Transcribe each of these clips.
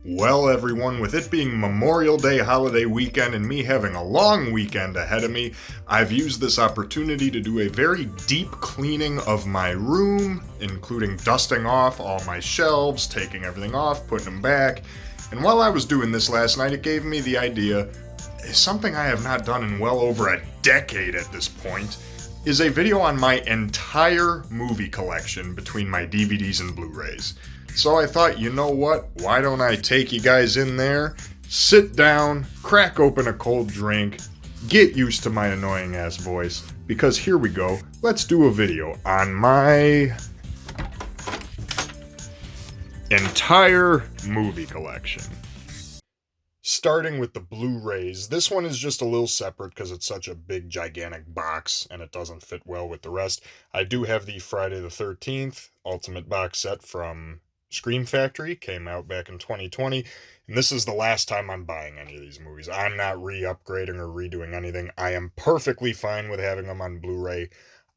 Well, everyone, with it being Memorial Day holiday weekend and me having a long weekend ahead of me, I've used this opportunity to do a very deep cleaning of my room, including dusting off all my shelves, taking everything off, putting them back. And while I was doing this last night, it gave me the idea, something I have not done in well over a decade at this point, is a video on my entire movie collection between my DVDs and Blu-rays. So I thought, you know what, why don't I take you guys in there, sit down, crack open a cold drink, get used to my annoying ass voice, because here we go, let's do a video on my entire movie collection. Starting with the Blu-rays, this one is just a little separate because it's such a big gigantic box and it doesn't fit well with the rest. I do have the Friday the 13th Ultimate box set from Scream Factory, came out back in 2020, and this is the last time I'm buying any of these movies. I'm not re-upgrading or redoing anything. I am perfectly fine with having them on Blu-ray.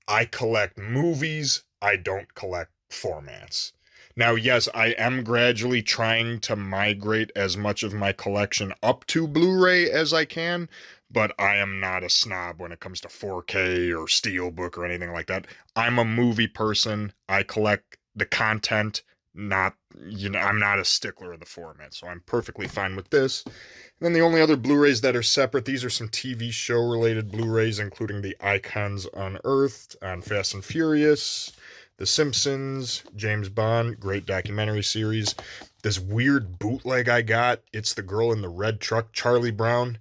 I collect movies, I don't collect formats. Now, yes, I am gradually trying to migrate as much of my collection up to Blu-ray as I can, but I am not a snob when it comes to 4K or Steelbook or anything like that. I'm a movie person. I collect the content, I'm not a stickler of the format, so I'm perfectly fine with this. And then the only other Blu-rays that are separate, these are some TV show related Blu-rays, including the Icons Unearthed on Fast and Furious, The Simpsons, James Bond, great documentary series. This weird bootleg I got, It's the Girl in the Red Truck, Charlie Brown.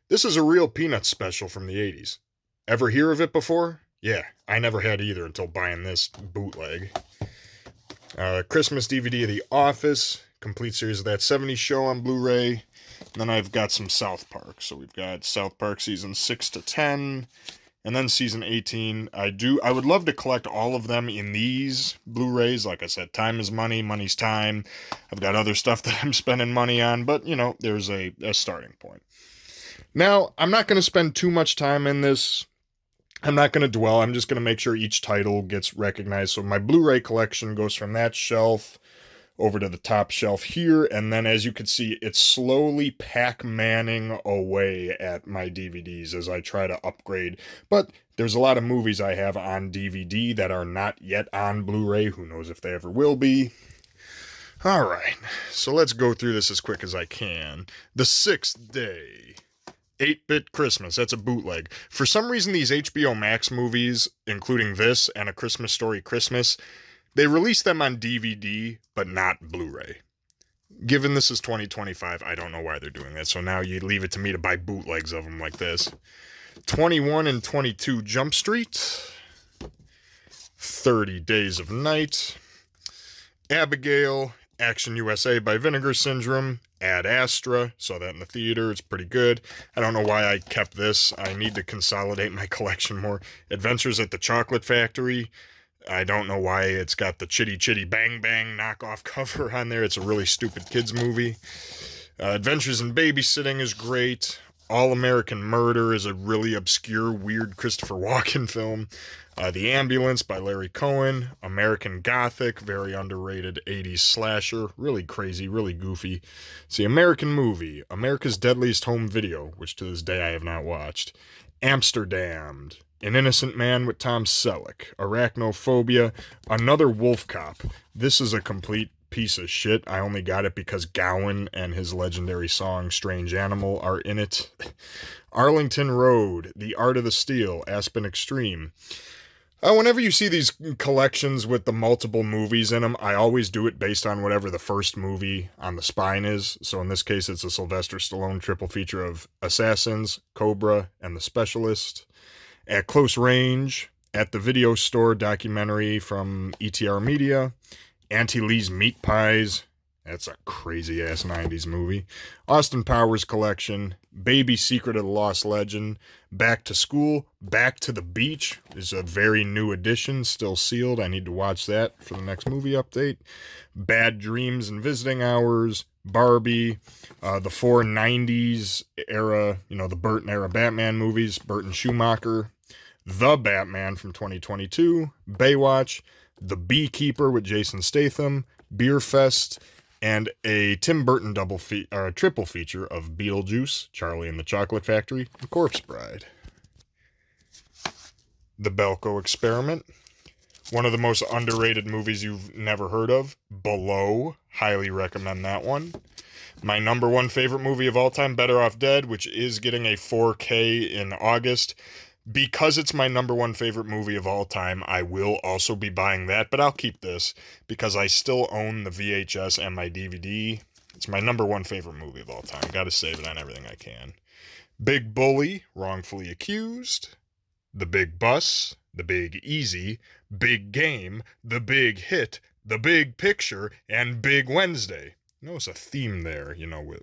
This is a real Peanuts special from the 80s. Ever hear of it before? Yeah, I never had either until buying this bootleg. Christmas DVD of The Office, complete series of That 70s Show on Blu-ray. And then I've got some South Park. So we've got South Park season 6 to 10, and then season 18. I would love to collect all of them in these Blu-rays. Like I said, time is money, money's time. I've got other stuff that I'm spending money on, but there's a starting point. Now, I'm not going to spend too much time in this. I'm not going to dwell. I'm just going to make sure each title gets recognized. So my Blu-ray collection goes from that shelf over to the top shelf here. And then as you can see, it's slowly Pac-Manning away at my DVDs as I try to upgrade. But there's a lot of movies I have on DVD that are not yet on Blu-ray. Who knows if they ever will be. All right, so let's go through this as quick as I can. The Sixth Day. 8-Bit Christmas, that's a bootleg. For some reason, these HBO Max movies, including this and A Christmas Story Christmas, they release them on DVD, but not Blu-ray. Given this is 2025, I don't know why they're doing that, so now you leave it to me to buy bootlegs of them like this. 21 and 22 Jump Street. 30 Days of Night. Abigail, Action USA by Vinegar Syndrome. Ad Astra, saw that in the theater, it's pretty good. I don't know why I kept this. I need to consolidate my collection more. Adventures at the Chocolate Factory. I don't know why it's got the Chitty Chitty Bang Bang knockoff cover on there. It's a really stupid kids movie. Adventures in Babysitting is great. All American Murder is a really obscure, weird Christopher Walken film. The Ambulance by Larry Cohen. American Gothic, very underrated 80s slasher. Really crazy, really goofy. It's the American Movie. America's Deadliest Home Video, which to this day I have not watched. Amsterdam. An Innocent Man with Tom Selleck. Arachnophobia. Another Wolf Cop. This is a complete piece of shit. I only got it because Gowan and his legendary song Strange Animal are in it. Arlington Road. The Art of the Steal. Aspen Extreme. Whenever you see these collections with the multiple movies in them, I always do it based on whatever the first movie on the spine is. So in this case, it's a Sylvester Stallone triple feature of Assassins, Cobra, and The Specialist. At Close Range, At the Video Store documentary from ETR Media. Auntie Lee's Meat Pies. That's a crazy-ass 90s movie. Austin Powers Collection. Baby Secret of the Lost Legend. Back to School. Back to the Beach is a very new edition, still sealed. I need to watch that for the next movie update. Bad Dreams and Visiting Hours. Barbie. The 490s era, the Burton-era Batman movies. Burton Schumacher. The Batman from 2022. Baywatch. The Beekeeper with Jason Statham. Beer Fest. and a Tim Burton triple feature of Beetlejuice, Charlie and the Chocolate Factory, and Corpse Bride. The Belko Experiment, one of the most underrated movies you've never heard of. Below, highly recommend that one. My number one favorite movie of all time, Better Off Dead, which is getting a 4K in August. Because it's my number one favorite movie of all time, I will also be buying that, but I'll keep this because I still own the VHS and my DVD. It's my number one favorite movie of all time. Got to save it on everything I can. Big Bully, Wrongfully Accused. The Big Bus, The Big Easy, Big Game, The Big Hit, The Big Picture, and Big Wednesday. Notice a theme there,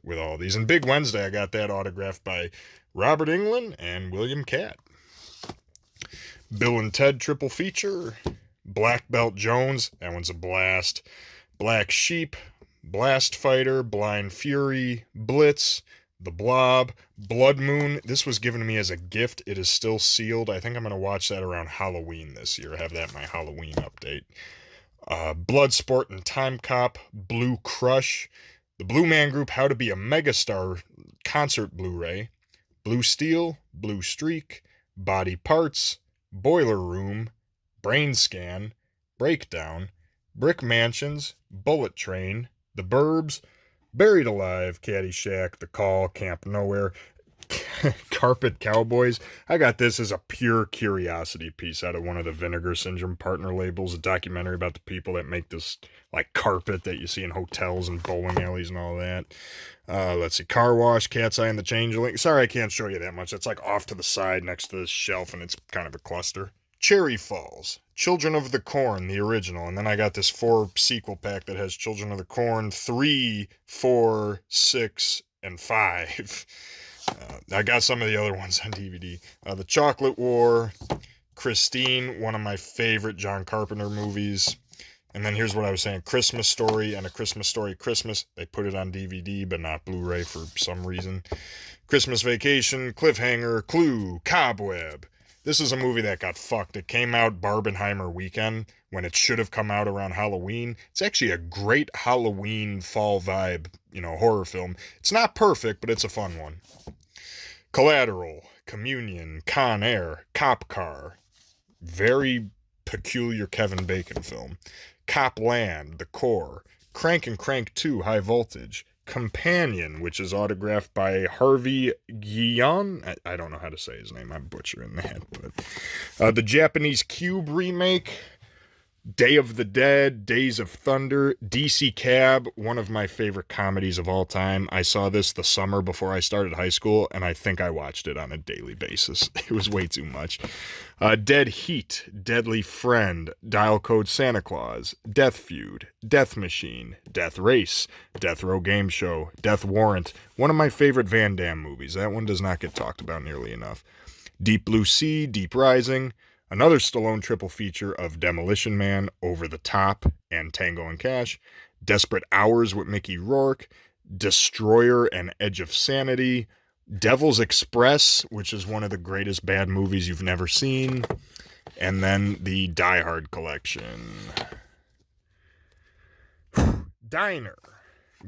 with all these. And Big Wednesday, I got that autographed by Robert Englund and William Catt. Bill and Ted triple feature. Black Belt Jones, that one's a blast. Black Sheep, Blast Fighter, Blind Fury, Blitz, The Blob, Blood Moon. This was given to me as a gift. It is still sealed. I think I'm going to watch that around Halloween this year. Have that in my Halloween update. Bloodsport and Time Cop, Blue Crush, The Blue Man Group, How to Be a Megastar concert Blu-ray, Blue Steel, Blue Streak, Body Parts, Boiler Room, Brain Scan, Breakdown, Brick Mansions, Bullet Train, The Burbs, Buried Alive, Caddyshack, The Call, Camp Nowhere, Carpet Cowboys. I got this as a pure curiosity piece out of one of the Vinegar Syndrome partner labels, a documentary about the people that make this like carpet that you see in hotels and bowling alleys and all that. Let's see, Car Wash, Cat's Eye and the Changeling. Sorry I can't show you that much. It's like off to the side next to this shelf and it's kind of a cluster. Cherry Falls, Children of the Corn, the original. And then I got this 4 sequel pack that has Children of the Corn 3, 4, 6, and 5. I got some of the other ones on DVD. The Chocolate War, Christine, one of my favorite John Carpenter movies. And then here's what I was saying, Christmas Story and A Christmas Story Christmas. They put it on DVD, but not Blu-ray for some reason. Christmas Vacation, Cliffhanger, Clue, Cobweb. This is a movie that got fucked. It came out Barbenheimer weekend when it should have come out around Halloween. It's actually a great Halloween fall vibe, horror film. It's not perfect, but it's a fun one. Collateral, Communion, Con Air, Cop Car. Very peculiar Kevin Bacon film. Cop Land, The Core. Crank and Crank 2, High Voltage. Companion, which is autographed by Harvey Guillon. I don't know how to say his name. I'm butchering that. But the Japanese Cube remake. Day of the Dead, Days of Thunder, DC Cab, one of my favorite comedies of all time. I saw this the summer before I started high school, and I think I watched it on a daily basis. It was way too much. Dead Heat, Deadly Friend, Dial Code Santa Claus, Death Feud, Death Machine, Death Race, Death Row Game Show, Death Warrant, one of my favorite Van Damme movies. That one does not get talked about nearly enough. Deep Blue Sea, Deep Rising, another Stallone triple feature of Demolition Man, Over the Top, and Tango and Cash. Desperate Hours with Mickey Rourke. Destroyer and Edge of Sanity. Devil's Express, which is one of the greatest bad movies you've never seen. And then the Die Hard collection. Diner.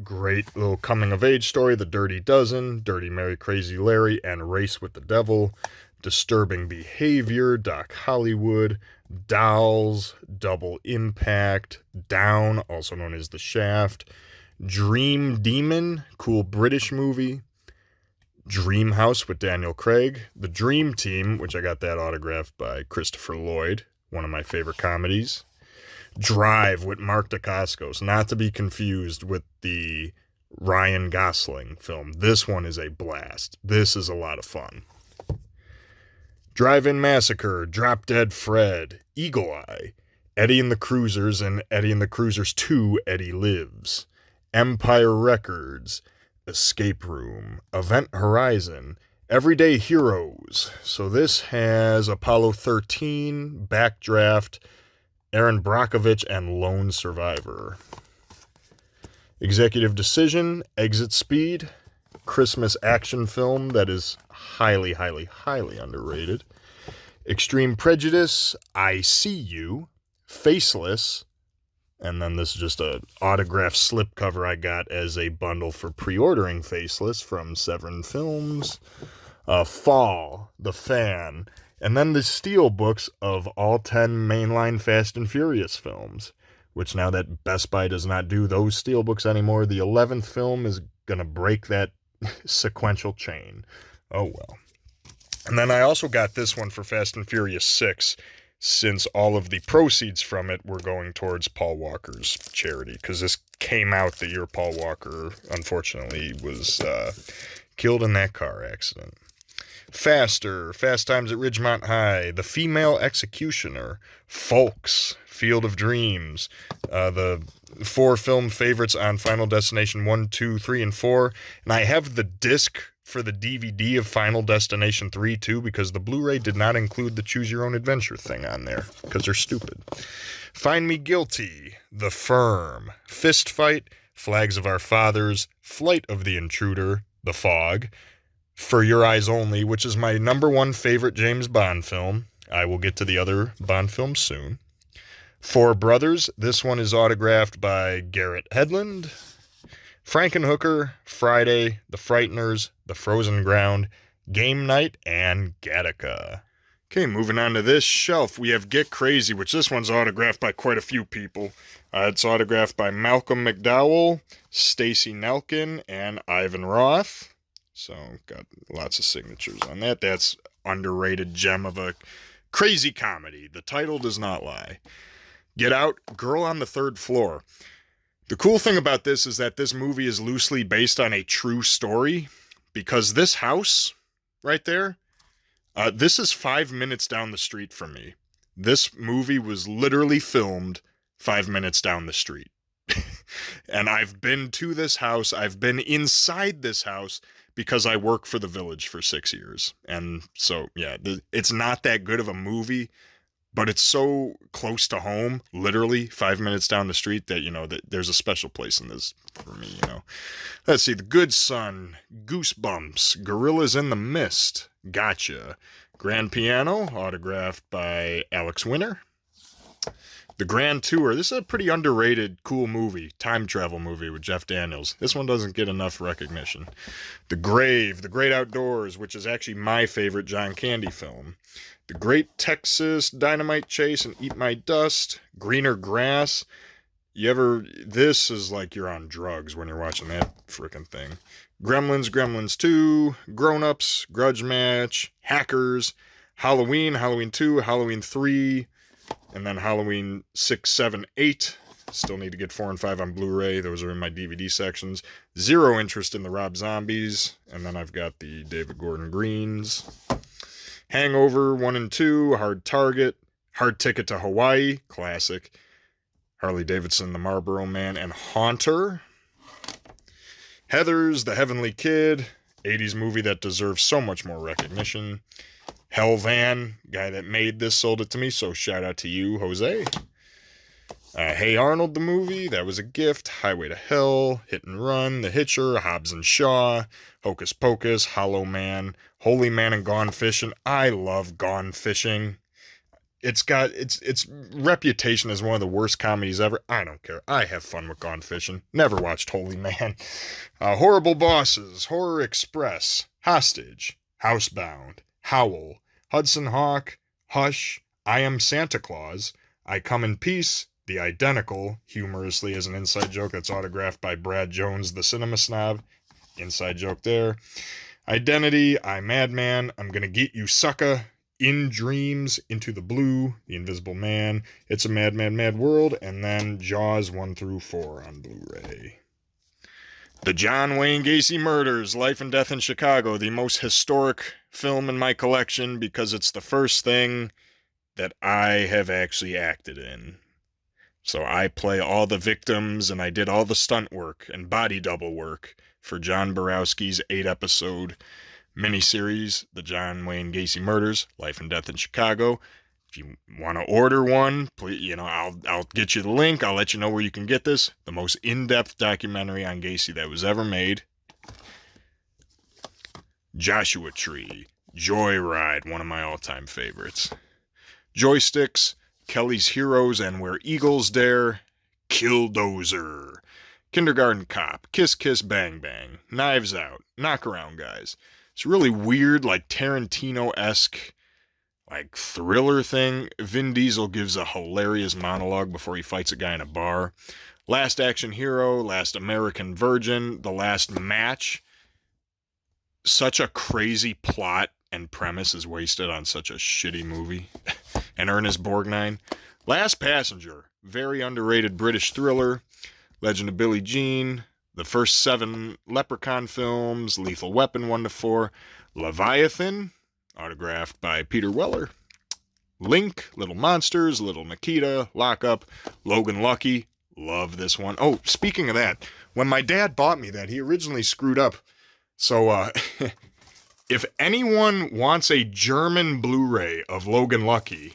Great little coming-of-age story. The Dirty Dozen, Dirty Mary Crazy Larry, and Race with the Devil. Disturbing Behavior, Doc Hollywood, Dolls, Double Impact, Down, also known as The Shaft, Dream Demon, cool British movie, Dream House with Daniel Craig, The Dream Team, which I got that autographed by Christopher Lloyd, one of my favorite comedies, Drive with Mark Dacascos, not to be confused with the Ryan Gosling film. This one is a blast. This is a lot of fun. Drive-In Massacre, Drop Dead Fred, Eagle Eye, Eddie and the Cruisers and Eddie and the Cruisers 2, Eddie Lives, Empire Records, Escape Room, Event Horizon, Everyday Heroes. So this has Apollo 13, Backdraft, Aaron Brockovich, and Lone Survivor. Executive Decision, Exit Speed, Christmas action film that is highly, highly, highly underrated. Extreme Prejudice, I See You, Faceless, And then this is just a autographed slipcover I got as a bundle for pre-ordering Faceless from Severin Films. Fall, The Fan, and then the steel books of all 10 mainline Fast and Furious films, which now that Best Buy does not do those steel books anymore, the 11th film is going to break that sequential chain. Oh well. And then I also got this one for Fast and Furious 6, since all of the proceeds from it were going towards Paul Walker's charity, because this came out the year Paul Walker, unfortunately, was killed in that car accident. Faster, Fast Times at Ridgemont High, The Female Executioner, Folks, Field of Dreams, the 4 film favorites on Final Destination 1, 2, 3, and 4, and I have the disc for the DVD of Final Destination 3 too, because the Blu-ray did not include the Choose Your Own Adventure thing on there, because they're stupid. Find Me Guilty, The Firm, Fist Fight, Flags of Our Fathers, Flight of the Intruder, The Fog, For Your Eyes Only, which is my #1 favorite James Bond film. I will get to the other Bond films soon. Four Brothers, this one is autographed by Garrett Hedlund. Frankenhooker, Friday, The Frighteners, The Frozen Ground, Game Night, and Gattaca. Okay, moving on to this shelf, we have Get Crazy, which this one's autographed by quite a few people. It's autographed by Malcolm McDowell, Stacey Nelkin, and Ivan Roth. So, got lots of signatures on that. That's underrated gem of a crazy comedy. The title does not lie. Get Out, Girl on the Third Floor. The cool thing about this is that this movie is loosely based on a true story, because this house right there, this is 5 minutes down the street from me. This movie was literally filmed 5 minutes down the street. And I've been to this house, I've been inside this house, because I work for the Village for 6 years. And so, yeah, it's not that good of a movie, but it's so close to home, literally 5 minutes down the street, that, you know, that there's a special place in this for me, you know. Let's see, The Good Son, Goosebumps, Gorillas in the Mist, Gotcha, Grand Piano, autographed by Alex Winter. The Grand Tour, this is a pretty underrated, cool movie, time travel movie with Jeff Daniels. This one doesn't get enough recognition. The Grave, The Great Outdoors, which is actually my favorite John Candy film. The Great Texas Dynamite Chase and Eat My Dust, Greener Grass. This is like you're on drugs when you're watching that frickin' thing. Gremlins, Gremlins 2, Grown Ups, Grudge Match, Hackers, Halloween, Halloween 2, Halloween 3, and then Halloween 6, 7, 8. Still need to get 4 and 5 on Blu-ray. Those are in my DVD sections. Zero interest in the Rob Zombies. And then I've got the David Gordon Greens. Hangover 1 and 2, Hard Target, Hard Ticket to Hawaii, classic. Harley Davidson, The Marlboro Man, and Haunter. Heathers, The Heavenly Kid, 80s movie that deserves so much more recognition. Hell Van, guy that made this sold it to me, so shout out to you, Jose. Hey Arnold, the movie, that was a gift. Highway to Hell, Hit and Run, The Hitcher, Hobbs and Shaw, Hocus Pocus, Hollow Man, Holy Man, and Gone Fishing. I love Gone Fishing. It's got its reputation as one of the worst comedies ever. I don't care. I have fun with Gone Fishing. Never watched Holy Man. Horrible Bosses, Horror Express, Hostage, Housebound, Howl, Hudson Hawk, Hush, I Am Santa Claus, I Come in Peace, The Identical, humorously as an inside joke that's autographed by Brad Jones, the cinema snob. Inside joke there. Identity, I Madman, I'm Gonna Get You Sucka, In Dreams, Into the Blue, The Invisible Man, It's a Mad, Mad, Mad World, and then Jaws 1 through 4 on Blu-ray. The John Wayne Gacy Murders, Life and Death in Chicago, the most historic film in my collection because it's the first thing that I have actually acted in. So I play all the victims and I did all the stunt work and body double work for John Borowski's 8-episode miniseries, The John Wayne Gacy Murders, Life and Death in Chicago. If you want to order one, please, I'll get you the link. I'll let you know where you can get this. The most in-depth documentary on Gacy that was ever made. Joshua Tree, Joyride, one of my all-time favorites. Joysticks, Kelly's Heroes and Where Eagles Dare, Killdozer, Kindergarten Cop, Kiss Kiss Bang Bang, Knives Out, Knockaround Guys. It's really weird, like Tarantino-esque, like thriller thing. Vin Diesel gives a hilarious monologue before he fights a guy in a bar. Last Action Hero, Last American Virgin, The Last Match. Such a crazy plot and premise is wasted on such a shitty movie. And Ernest Borgnine. Last Passenger, very underrated British thriller. Legend of Billie Jean, the first 7 Leprechaun films, Lethal Weapon 1-4, Leviathan, autographed by Peter Weller, Link, Little Monsters, Little Nikita, Lock Up, Logan Lucky, love this one. Oh, speaking of that, when my dad bought me that, he originally screwed up. So, if anyone wants a German Blu-ray of Logan Lucky,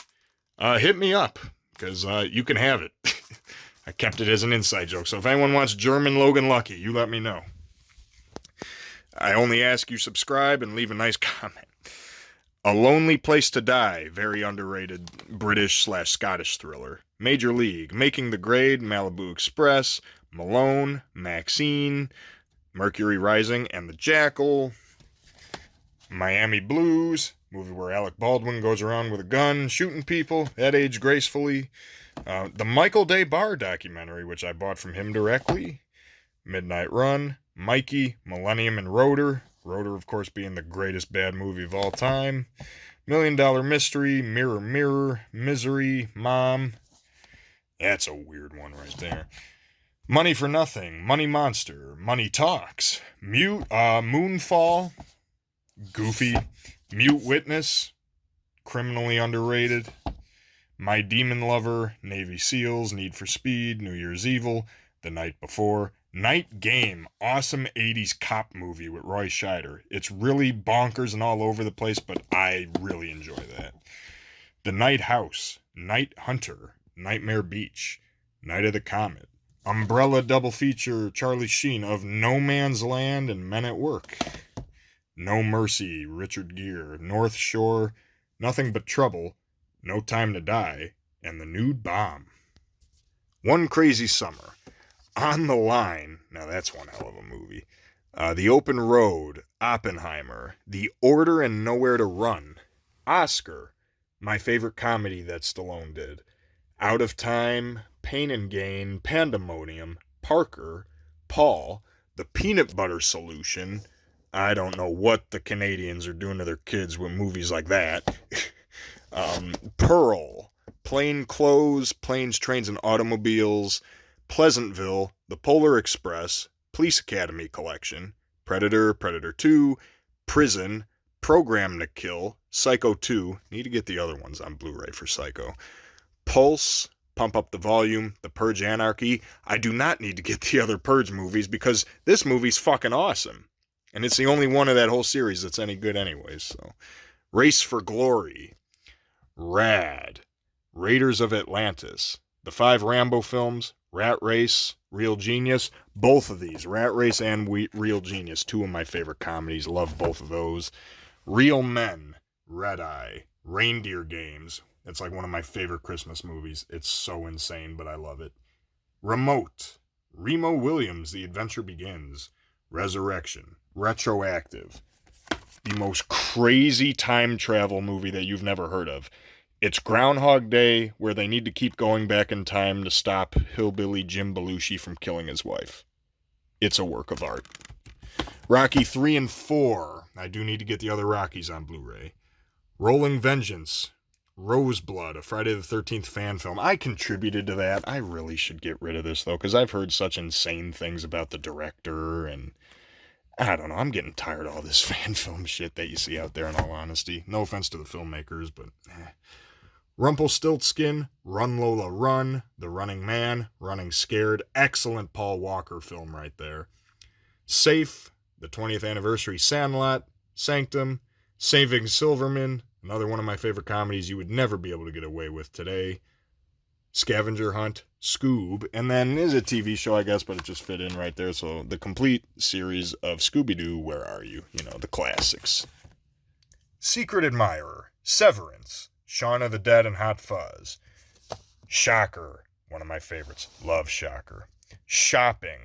hit me up, because you can have it. I kept it as an inside joke, so if anyone wants German Logan Lucky, you let me know. I only ask you subscribe and leave a nice comment. A Lonely Place to Die, very underrated British/Scottish thriller. Major League, Making the Grade, Malibu Express, Malone, Maxine, Mercury Rising and the Jackal. Miami Blues, movie where Alec Baldwin goes around with a gun shooting people that age gracefully. The Michael Day Barr documentary, which I bought from him directly. Midnight Run, Mikey, Millennium and Rotor. Rotor, of course, being the greatest bad movie of all time. $1 Million Mystery, Mirror Mirror, Misery, Mom. That's a weird one right there. Money for Nothing, Money Monster, Money Talks, Moonfall, Goofy, Mute Witness, criminally underrated. My Demon Lover, Navy SEALs, Need for Speed, New Year's Evil, The Night Before. Night Game, awesome 80s cop movie with Roy Scheider. It's really bonkers and all over the place, but I really enjoy that. The Night House, Night Hunter, Nightmare Beach, Night of the Comet. Umbrella double feature, Charlie Sheen of No Man's Land and Men at Work. No Mercy, Richard Gere. North Shore, Nothing But Trouble, No Time to Die, and The Nude Bomb. One Crazy Summer. On the Line, now that's one hell of a movie. The Open Road, Oppenheimer, The Order and Nowhere to Run, Oscar, my favorite comedy that Stallone did, Out of Time, Pain and Gain, Pandemonium, Parker, Paul, The Peanut Butter Solution. I don't know what the Canadians are doing to their kids with movies like that. Pearl, Plain Clothes, Planes, Trains, and Automobiles, Pleasantville, The Polar Express, Police Academy Collection, Predator, Predator 2, Prison, Program to Kill, Psycho 2, need to get the other ones on Blu-ray for Psycho, Pulse, Pump Up the Volume, The Purge Anarchy. I do not need to get the other Purge movies because this movie's fucking awesome. And it's the only one of that whole series that's any good anyways. So, Race for Glory, Rad, Raiders of Atlantis, the 5 Rambo films, Rat Race, Real Genius, both of these, Rat Race and Real Genius, 2 of my favorite comedies, love both of those. Real Men, Red Eye, Reindeer Games, it's like one of my favorite Christmas movies, it's so insane, but I love it. Remote, Remo Williams, The Adventure Begins, Resurrection, Retroactive, the most crazy time travel movie that you've never heard of. It's Groundhog Day, where they need to keep going back in time to stop hillbilly Jim Belushi from killing his wife. It's a work of art. Rocky 3 and 4. I do need to get the other Rockies on Blu-ray. Rolling Vengeance. Roseblood, a Friday the 13th fan film. I contributed to that. I really should get rid of this, though, because I've heard such insane things about the director, and I don't know, I'm getting tired of all this fan film shit that you see out there, in all honesty. No offense to the filmmakers, but Rumpelstiltskin, Run Lola Run, The Running Man, Running Scared. Excellent Paul Walker film right there. Safe, the 20th anniversary Sandlot, Sanctum, Saving Silverman, another one of my favorite comedies you would never be able to get away with today. Scavenger Hunt, Scoob, and then is a TV show, I guess, but it just fit in right there. So the complete series of Scooby-Doo, Where Are You? You know, the classics. Secret Admirer, Severance, Shaun of the Dead and Hot Fuzz, Shocker, one of my favorites, Love Shocker. Shopping,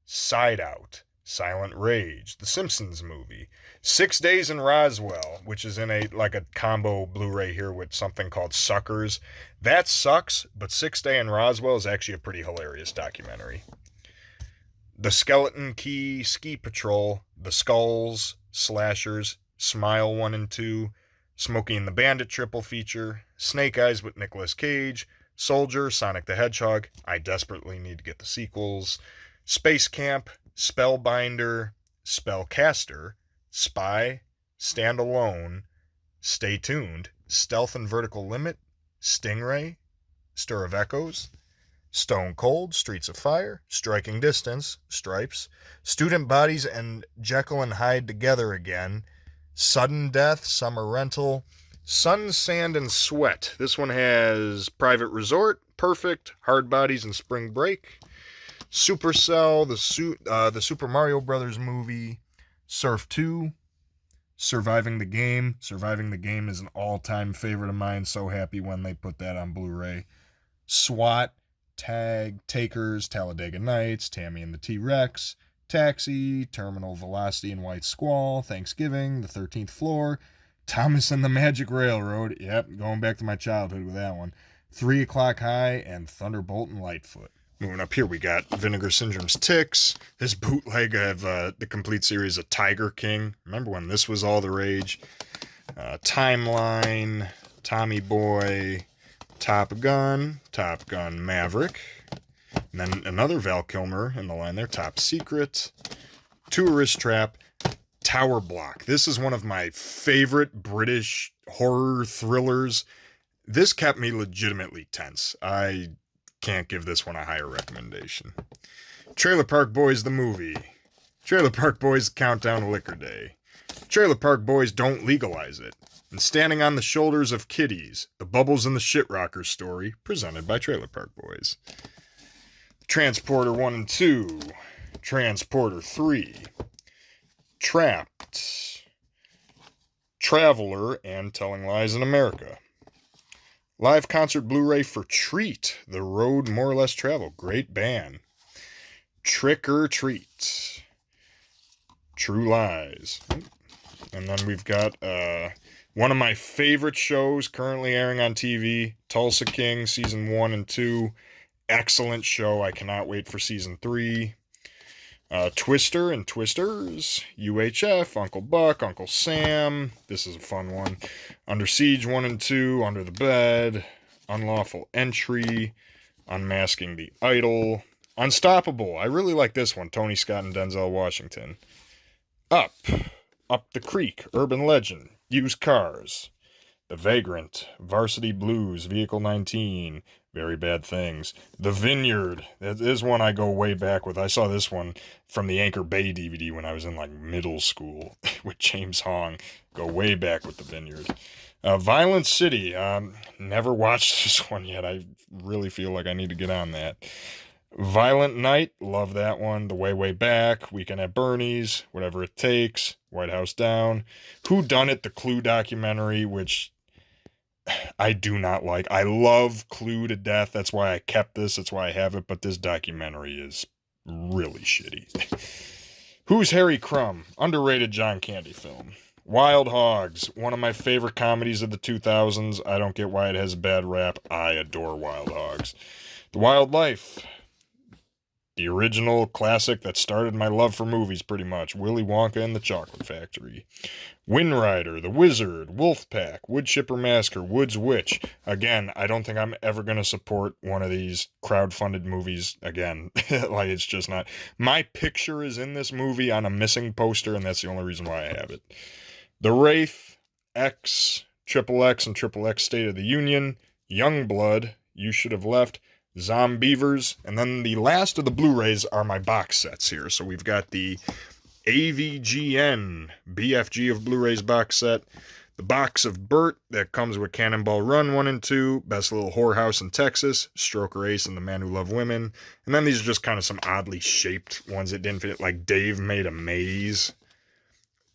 Side Out, Silent Rage, The Simpsons movie, 6 Days in Roswell, which is in a combo Blu-ray here with something called Suckers. That sucks, but 6 Day in Roswell is actually a pretty hilarious documentary. The Skeleton Key Ski Patrol, The Skulls, Slashers, Smile 1 and 2, Smokey and the Bandit triple feature, Snake Eyes with Nicolas Cage, Soldier, Sonic the Hedgehog, I desperately need to get the sequels, Space Camp, Spellbinder, Spellcaster, Spy, Stand Alone, Stay Tuned, Stealth and Vertical Limit, Stingray, Stir of Echoes, Stone Cold, Streets of Fire, Striking Distance, Stripes, Student Bodies and Jekyll and Hyde Together Again, Sudden Death, Summer Rental, Sun, Sand, and Sweat. This one has Private Resort, Perfect, Hard Bodies, and Spring Break. Supercell, the Super Mario Brothers movie, Surf 2, Surviving the Game. Surviving the Game is an all-time favorite of mine. So happy when they put that on Blu-ray. SWAT, Tag, Takers, Talladega Nights, Tammy and the T-Rex, Taxi, Terminal Velocity and White Squall, Thanksgiving, The 13th Floor, Thomas and the Magic Railroad. Yep, going back to my childhood with that one. 3 O'Clock High, and Thunderbolt and Lightfoot. Moving up here, we got Vinegar Syndrome's Ticks. This bootleg of the complete series of Tiger King. Remember when this was all the rage? Timeline, Tommy Boy, Top Gun Maverick. And then another Val Kilmer in the line there, Top Secret. Tourist Trap, Tower Block. This is one of my favorite British horror thrillers. This kept me legitimately tense. I can't give this one a higher recommendation. Trailer Park Boys the movie. Trailer Park Boys Countdown to Liquor Day. Trailer Park Boys Don't Legalize It. And Standing on the Shoulders of Kiddies, the Bubbles and the Shit Rockers story, presented by Trailer Park Boys. Transporter 1 and 2. Transporter 3. Trapped. Traveler and Telling Lies in America. Live concert Blu-ray for Treat, The Road More or Less Travel. Great band. Trick or Treat. True Lies. And then we've got one of my favorite shows currently airing on TV, Tulsa King, Season 1 and 2. Excellent show. I cannot wait for Season 3. Twister and Twisters, UHF, Uncle Buck, Uncle Sam. This is a fun one. Under Siege 1 and 2, Under the Bed, Unlawful Entry, Unmasking the Idol, Unstoppable. I really like this one, Tony Scott and Denzel Washington. Up the Creek, Urban Legend, Used Cars, The Vagrant, Varsity Blues, Vehicle 19, Very Bad Things. The Vineyard. That is one I go way back with. I saw this one from the Anchor Bay DVD when I was in middle school with James Hong. Go way back with The Vineyard. Violent City. Never watched this one yet. I really feel like I need to get on that. Violent Night. Love that one. The Way Back. Weekend at Bernie's. Whatever It Takes. White House Down. Who Done It? The Clue documentary, which I do not like. I love Clue to death. That's why I kept this. That's why I have it. But this documentary is really shitty. Who's Harry Crumb? Underrated John Candy film. Wild Hogs. One of my favorite comedies of the 2000s. I don't get why it has a bad rap. I adore Wild Hogs. The Wild Life. The original classic that started my love for movies, pretty much. Willy Wonka and the Chocolate Factory. Wind Rider, The Wizard, Wolfpack, Wood Chipper Massacre, Wood's Witch. Again, I don't think I'm ever going to support one of these crowdfunded movies again. It's just not. My picture is in this movie on a missing poster, and that's the only reason why I have it. The Wraith, X, Triple X and Triple X State of the Union, Youngblood, You Should Have Left, Zombievers, and then the last of the Blu-rays are my box sets here. So we've got the AVGN BFG of Blu-rays box set, the box of Burt that comes with Cannonball Run 1 and 2, Best Little Whorehouse in Texas, Stroker Ace and The Man Who Loved Women, and then these are just kind of some oddly shaped ones that didn't fit, like Dave Made a Maze.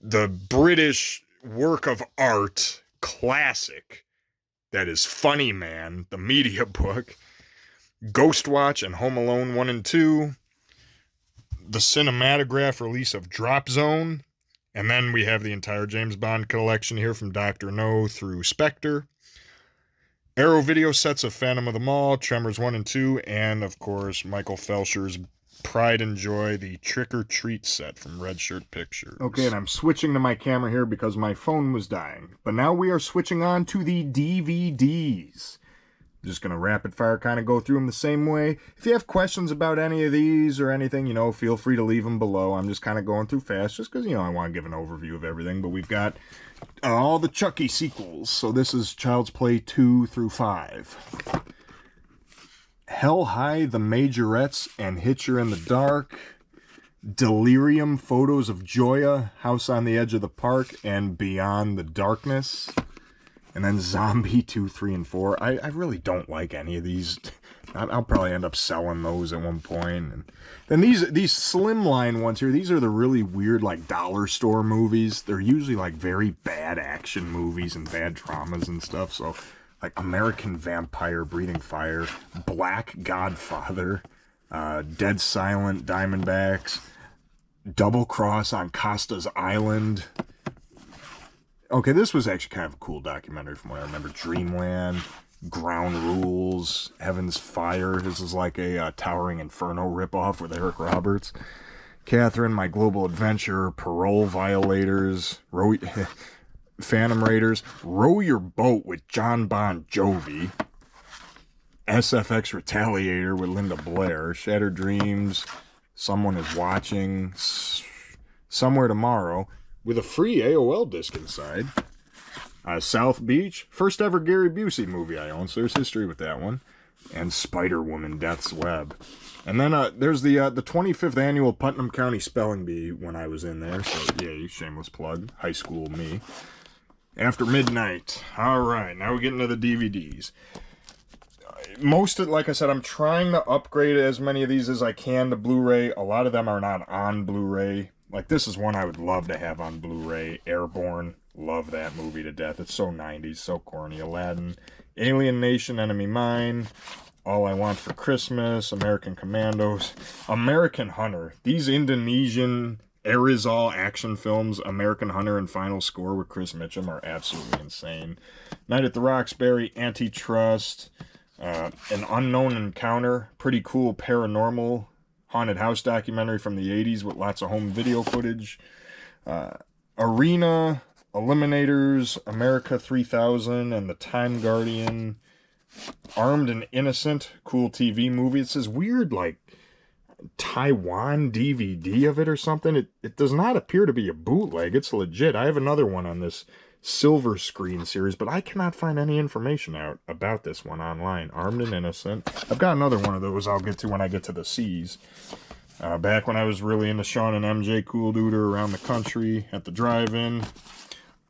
The British work of art classic that is Funny Man, the media book. Ghost Watch and Home Alone 1 and 2, the cinematograph release of Drop Zone, and then we have the entire James Bond collection here from Dr. No through Spectre. Arrow video sets of Phantom of the Mall, Tremors 1 and 2, and of course Michael Felsher's Pride and Joy, the Trick or Treat set from Red Shirt Pictures. Okay, and I'm switching to my camera here because my phone was dying. But now we are switching on to the DVDs. I'm just going to rapid fire kind of go through them the same way. If you have questions about any of these or anything, you know, feel free to leave them below. I'm just kind of going through fast just because, you know, I want to give an overview of everything. But we've got all the Chucky sequels. So this is Child's Play 2 through 5. Hell High, The Majorettes, and Hitcher in the Dark. Delirium, Photos of Joya, House on the Edge of the Park, and Beyond the Darkness. And then Zombie 2, 3, and 4. I really don't like any of these. I'll probably end up selling those at one point. And then these slimline ones here, these are the really weird, like, dollar store movies. They're usually, like, very bad action movies and bad traumas and stuff, so... like American Vampire, Breathing Fire, Black Godfather, Dead Silent, Diamondbacks, Double Cross on Costa's Island. Okay, this was actually kind of a cool documentary from what I remember. Dreamland, Ground Rules, Heaven's Fire. This is like a Towering Inferno ripoff with Eric Roberts. Catherine, My Global Adventure, Parole Violators, Phantom Raiders, Row Your Boat with John Bon Jovi, SFX Retaliator with Linda Blair, Shattered Dreams, Someone Is Watching, Somewhere Tomorrow, with a free AOL disc inside, South Beach, first ever Gary Busey movie I own, so there's history with that one, and Spider-Woman, Death's Web. And then there's the 25th annual Putnam County Spelling Bee when I was in there, so yeah, shameless plug, high school me. After Midnight. Alright, now we get into the DVDs. Most of, like I said, I'm trying to upgrade as many of these as I can to Blu-ray. A lot of them are not on Blu-ray. Like, this is one I would love to have on Blu-ray. Airborne. Love that movie to death. It's so 90s, so corny. Aladdin. Alien Nation, Enemy Mine. All I Want for Christmas. American Commandos. American Hunter. These Indonesian... Arizal action films, American Hunter and Final Score with Chris Mitchum are absolutely insane. Night at the Roxbury, Antitrust, An Unknown Encounter, pretty cool paranormal haunted house documentary from the 80s with lots of home video footage. Arena, Eliminators, America 3000, and The Time Guardian. Armed and Innocent, cool TV movie. It's this weird, like, Taiwan DVD of it or something. It does not appear to be a bootleg. It's legit. I have another one on this Silver Screen series, but I cannot find any information out about this one online. Armed and Innocent. I've got another one of those I'll get to when I get to the C's. Back when I was really into Sean and MJ Cool Duder around the country at the drive-in.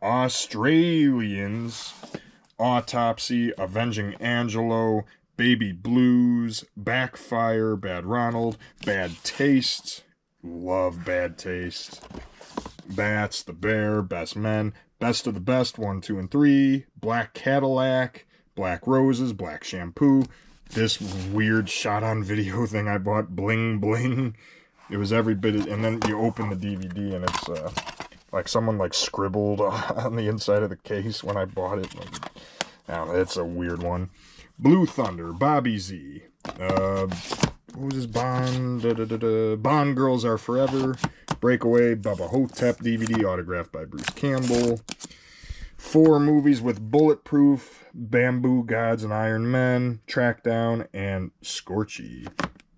Australians. Autopsy. Avenging Angelo. Baby Blues, Backfire, Bad Ronald, Bad Taste, love Bad Taste, Bats, The Bear, Best Men, Best of the Best, 1, 2, and 3, Black Cadillac, Black Roses, Black Shampoo, this weird shot-on-video thing I bought, Bling Bling, it was every bit of, and then you open the DVD and it's, like someone, like, scribbled on the inside of the case when I bought it, I don't know, it's a weird one. Blue Thunder, Bobby Z, what was his Bond? Bond Girls Are Forever, Breakaway, Bubba Hotep DVD, autographed by Bruce Campbell. 4 movies with Bulletproof, Bamboo Gods and Iron Men, Trackdown, and Scorchy.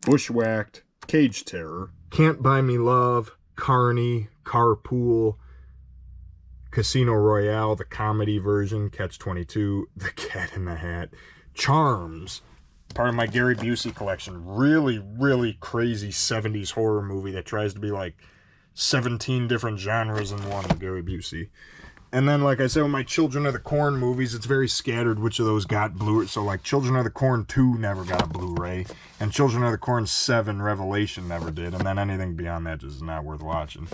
Bushwhacked, Cage Terror, Can't Buy Me Love, Carney, Carpool, Casino Royale, the comedy version, Catch-22, The Cat in the Hat, Charms, part of my Gary Busey collection. Really, really crazy 70s horror movie that tries to be like 17 different genres in one, Gary Busey. And then, like I said, with my Children of the Corn movies, it's very scattered which of those got Blu-ray. So, like, Children of the Corn 2 never got a Blu-ray, and Children of the Corn 7 Revelation never did, and then anything beyond that just is not worth watching.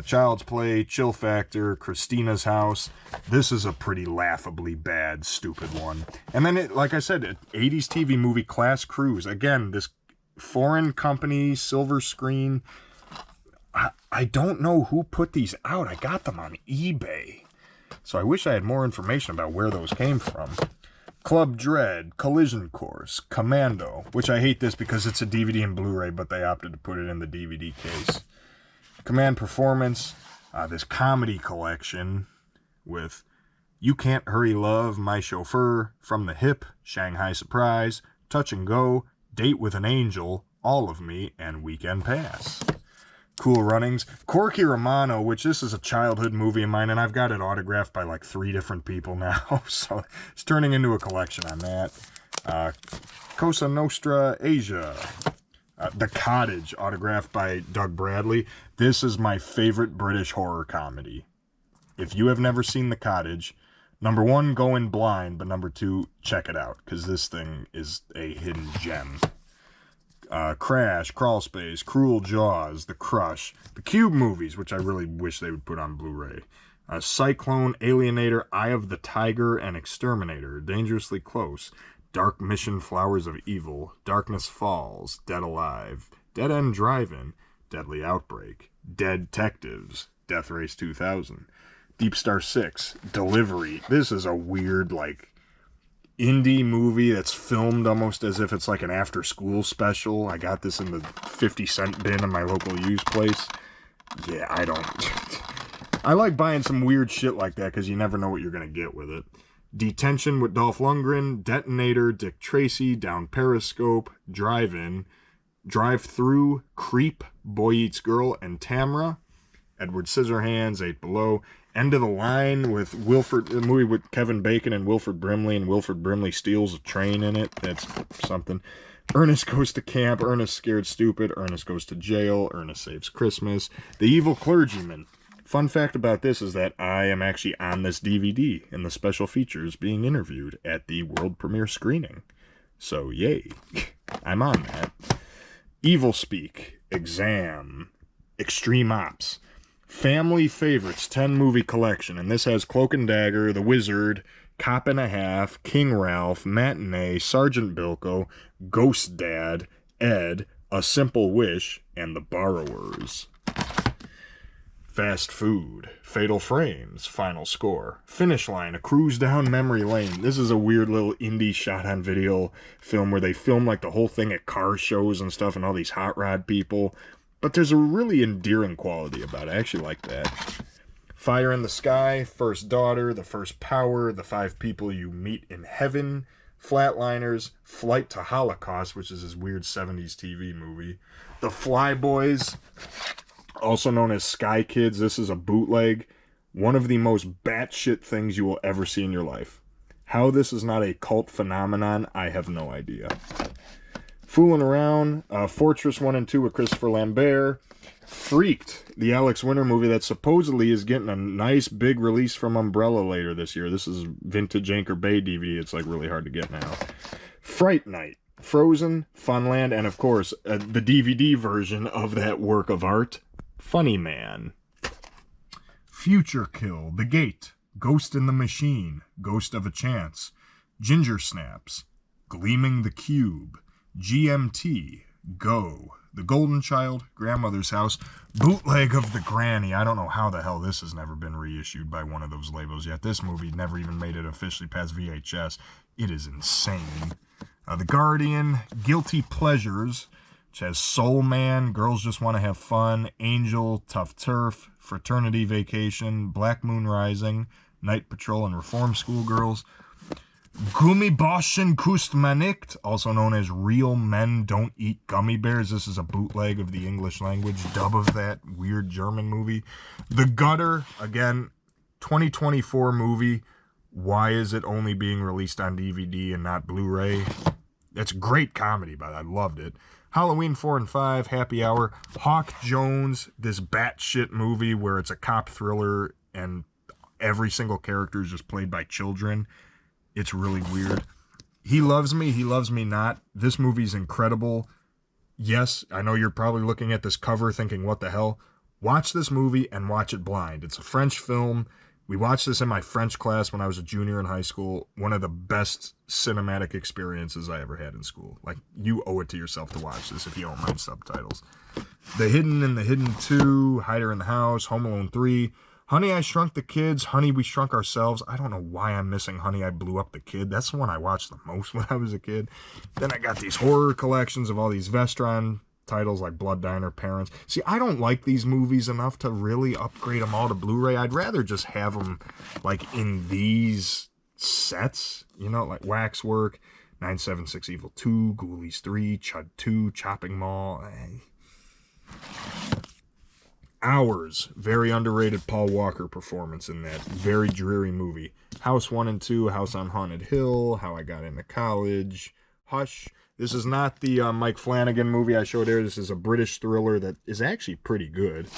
Child's Play, Chill Factor, Christina's House. This is a pretty laughably bad, stupid one. And then, like I said, 80s TV movie Class Cruise. Again, this foreign company, silver screen. I don't know who put these out. I got them on eBay. So I wish I had more information about where those came from. Club Dread, Collision Course, Commando, which I hate this because it's a DVD and Blu-ray, but they opted to put it in the DVD case. Command Performance, this comedy collection with You Can't Hurry Love, My Chauffeur, From the Hip, Shanghai Surprise, Touch and Go, Date with an Angel, All of Me, and Weekend Pass. Cool Runnings. Corky Romano, which this is a childhood movie of mine, and I've got it autographed by like 3 different people now, so it's turning into a collection on that. Cosa Nostra Asia. The Cottage, autographed by Doug Bradley. This is my favorite British horror comedy. If you have never seen The Cottage, number 1, go in blind, but number 2, check it out, because this thing is a hidden gem. Crash, Crawl Space, Cruel Jaws, The Crush, the Cube movies, which I really wish they would put on Blu-ray. Cyclone, Alienator, Eye of the Tiger, and Exterminator, Dangerously Close, Dark Mission, Flowers of Evil, Darkness Falls, Dead Alive, Dead End Drive-In, Deadly Outbreak, Dead Detectives, Death Race 2000, Deep Star 6, Delivery. This is a weird, like, indie movie that's filmed almost as if it's like an after-school special. I got this in the 50-cent bin in my local used place. Yeah, I like buying some weird shit like that because you never know what you're going to get with it. Detention with Dolph Lundgren, Detonator, Dick Tracy, Down Periscope, Drive-In, Drive-Through, Creep, Boy Eats Girl, and Tamra. Edward Scissorhands, 8 Below. End of the Line with Wilford, a movie with Kevin Bacon and Wilford Brimley, and Wilford Brimley steals a train in it. That's something. Ernest Goes to Camp, Ernest Scared Stupid, Ernest Goes to Jail, Ernest Saves Christmas, The Evil Clergyman. Fun fact about this is that I am actually on this DVD in the special features being interviewed at the world premiere screening. So, yay. I'm on that. Evil Speak, Exam, Extreme Ops. Family Favorites 10 movie collection, and this has Cloak and Dagger, The Wizard, Cop and a Half, King Ralph, Matinee, Sergeant Bilko, Ghost Dad, Ed, A Simple Wish, and The Borrowers. Fast Food, Fatal Frames, Final Score, Finish Line, A Cruise Down Memory Lane. This is a weird little indie shot-on-video film where they film like the whole thing at car shows and stuff and all these hot rod people. But there's a really endearing quality about it. I actually like that. Fire in the Sky, First Daughter, The First Power, The 5 People You Meet in Heaven, Flatliners, Flight to Holocaust, which is this weird 70s TV movie. The Flyboys, also known as Sky Kids. This is a bootleg. One of the most batshit things you will ever see in your life. How this is not a cult phenomenon, I have no idea. Fooling Around, Fortress 1 and 2 with Christopher Lambert, Freaked, the Alex Winter movie that supposedly is getting a nice big release from Umbrella later this year. This is vintage Anchor Bay DVD. It's like really hard to get now. Fright Night, Frozen, Funland, and of course, the DVD version of that work of art, Funny Man. Future Kill, The Gate, Ghost in the Machine, Ghost of a Chance, Ginger Snaps, Gleaming the Cube, GMT, Go, The Golden Child, Grandmother's House, Bootleg of the Granny. I don't know how the hell this has never been reissued by one of those labels yet. This movie never even made it officially past VHS. It is insane. The Guardian, Guilty Pleasures, which has Soul Man, Girls Just Want to Have Fun, Angel, Tough Turf, Fraternity Vacation, Black Moon Rising, Night Patrol, and Reform Schoolgirls. Gummiboschen Kust man nicht, also known as Real Men Don't Eat Gummy Bears. This is a bootleg of the English language dub of that weird German movie. The Gutter, again, 2024 movie. Why is it only being released on DVD and not Blu-ray? It's great comedy, but I loved it. Halloween 4 and 5, Happy Hour. Hawk Jones, this batshit movie where it's a cop thriller, and every single character is just played by children. It's really weird. He Loves Me, He Loves Me Not. This movie's incredible. Yes, I know you're probably looking at this cover thinking, what the hell? Watch this movie and watch it blind. It's a French film. We watched this in my French class when I was a junior in high school. One of the best cinematic experiences I ever had in school. Like, you owe it to yourself to watch this if you don't mind subtitles. The Hidden and The Hidden 2, Hider in the House, Home Alone 3, Honey, I Shrunk the Kids, Honey, We Shrunk Ourselves. I don't know why I'm missing Honey, I Blew Up the Kid. That's the one I watched the most when I was a kid. Then I got these horror collections of all these Vestron titles like Blood Diner, Parents. See, I don't like these movies enough to really upgrade them all to Blu-ray. I'd rather just have them like in these sets, you know, like Waxwork, 976 Evil 2, Ghoulies 3, Chud 2, Chopping Mall. Hours, very underrated Paul Walker performance in that very dreary movie. House 1 and 2, House on Haunted Hill, How I Got Into College, Hush. This is not the Mike Flanagan movie I showed there. This is a British thriller that is actually pretty good.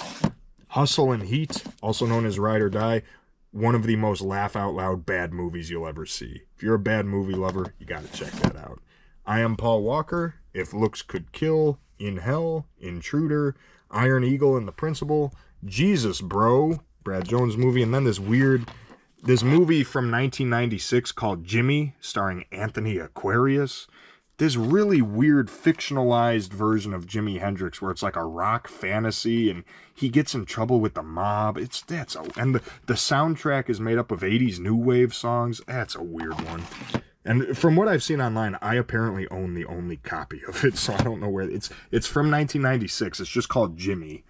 Hustle and Heat, also known as Ride or Die, one of the most laugh-out-loud bad movies you'll ever see. If you're a bad movie lover, you got to check that out. I Am Paul Walker, If Looks Could Kill, In Hell, Intruder, Iron Eagle and the Principal, Jesus Bro, Brad Jones movie, and then this movie from 1996 called Jimmy, starring Anthony Aquarius. This really weird fictionalized version of Jimi Hendrix where it's like a rock fantasy and he gets in trouble with the mob. And the soundtrack is made up of 80s new wave songs. That's a weird one. And from what I've seen online, I apparently own the only copy of it, so I don't know where it's from 1996. It's just called Jimmy.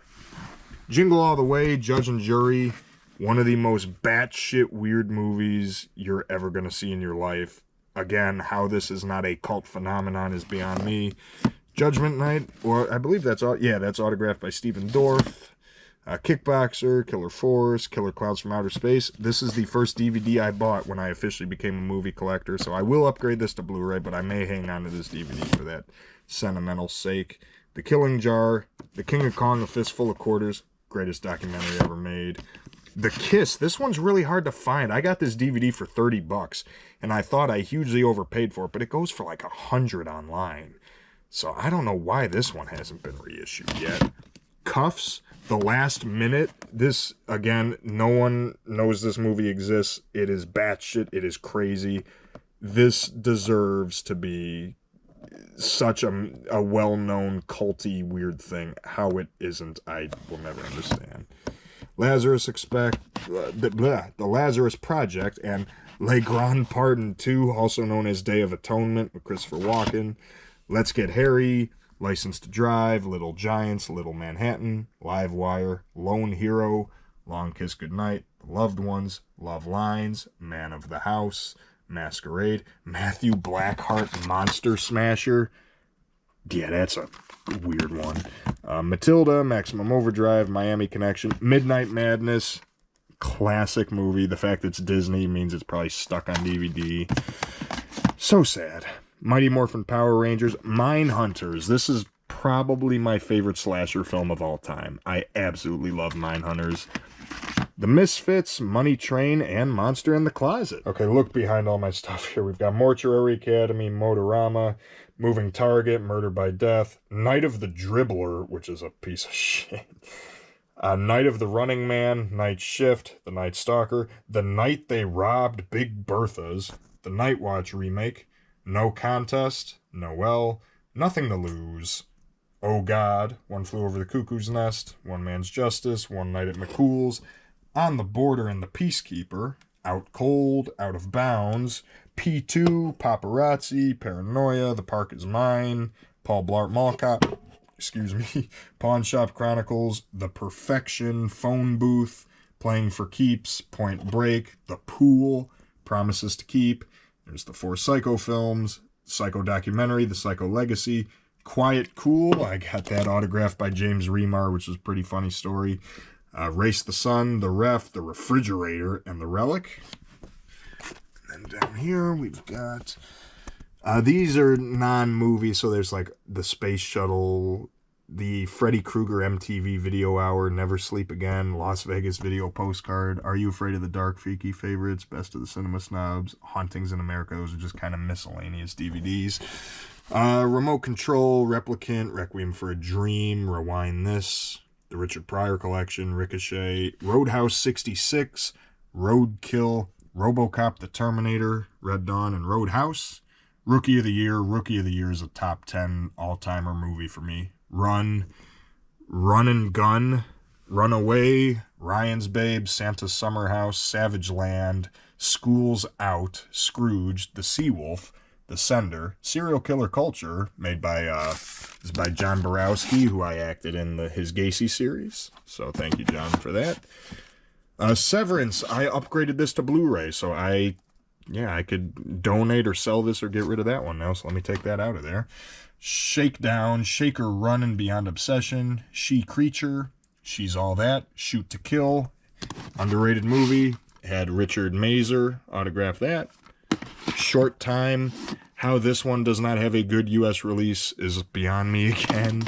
Jingle All the Way, Judge and Jury, one of the most batshit weird movies you're ever going to see in your life. Again, how this is not a cult phenomenon is beyond me. Judgment Night, or I believe that's autographed by Stephen Dorff. Kickboxer, Killer Force, Killer Clouds from Outer Space. This is the first DVD I bought when I officially became a movie collector, so I will upgrade this to Blu-ray, but I may hang on to this DVD for that sentimental sake. The Killing Jar, The King of Kong, A Fistful of Quarters, greatest documentary ever made. The Kiss, this one's really hard to find. I got this DVD for $30, and I thought I hugely overpaid for it, but it goes for like $100 online. So I don't know why this one hasn't been reissued yet. Cuffs, The Last Minute. This, again, no one knows this movie exists. It is batshit. It is crazy. This deserves to be such a well-known, culty, weird thing. How it isn't, I will never understand. The Lazarus Project, and Le Grand Pardon 2, also known as Day of Atonement with Christopher Walken. Let's Get Harry, License to Drive, Little Giants, Little Manhattan, Live Wire, Lone Hero, Long Kiss Goodnight, Loved Ones, Love Lines, Man of the House, Masquerade, Matthew Blackheart, Monster Smasher. Yeah, that's a weird one. Matilda, Maximum Overdrive, Miami Connection, Midnight Madness, classic movie. The fact that it's Disney means it's probably stuck on DVD. So sad. Mighty Morphin Power Rangers, Mindhunters. This is probably my favorite slasher film of all time. I absolutely love Mindhunters. The Misfits, Money Train, and Monster in the Closet. Okay, look behind all my stuff here. We've got Mortuary Academy, Motorama, Moving Target, Murder by Death, Night of the Dribbler, which is a piece of shit. Night of the Running Man, Night Shift, The Night Stalker, The Night They Robbed Big Bertha's, The Night Watch remake, No Contest, Noelle, Nothing to Lose, Oh God, One Flew Over the Cuckoo's Nest, One Man's Justice, One Night at McCool's, On the Border and the Peacekeeper, Out Cold, Out of Bounds, P2, Paparazzi, Paranoia, The Park Is Mine, Paul Blart Mall Cop, Pawn Shop Chronicles, The Perfection, Phone Booth, Playing for Keeps, Point Break, The Pool, Promises to Keep. There's the 4 Psycho films, Psycho documentary, The Psycho Legacy, Quiet Cool. I got that autographed by James Remar, which is a pretty funny story. Race the Sun, The Ref, The Refrigerator, and The Relic. And then down here we've got... these are non-movies, so there's like the Space Shuttle the Freddy Krueger MTV Video Hour, Never Sleep Again, Las Vegas Video Postcard, Are You Afraid of the Dark, Freaky Favorites, Best of the Cinema Snobs, Hauntings in America. Those are just kind of miscellaneous DVDs. Remote Control, Replicant, Requiem for a Dream, Rewind This, the Richard Pryor Collection, Ricochet, Roadhouse 66, Roadkill, RoboCop the Terminator, Red Dawn, and Roadhouse. Rookie of the Year. Rookie of the Year is a top 10 all-timer movie for me. Run and Gun, Runaway, Ryan's Babe, Santa's Summer House, Savage Land, School's Out, Scrooge, The Seawolf, The Sender, Serial Killer Culture, made by John Borowski, who I acted in his Gacy series. So thank you, John, for that. Severance, I upgraded this to Blu-ray, so I could donate or sell this or get rid of that one now, so let me take that out of there. Shakedown, Shaker, Run and Beyond Obsession, She Creature, She's All That, Shoot to Kill, underrated movie, had Richard Mazer autograph that. Short Time, how this one does not have a good U.S. release is beyond me again.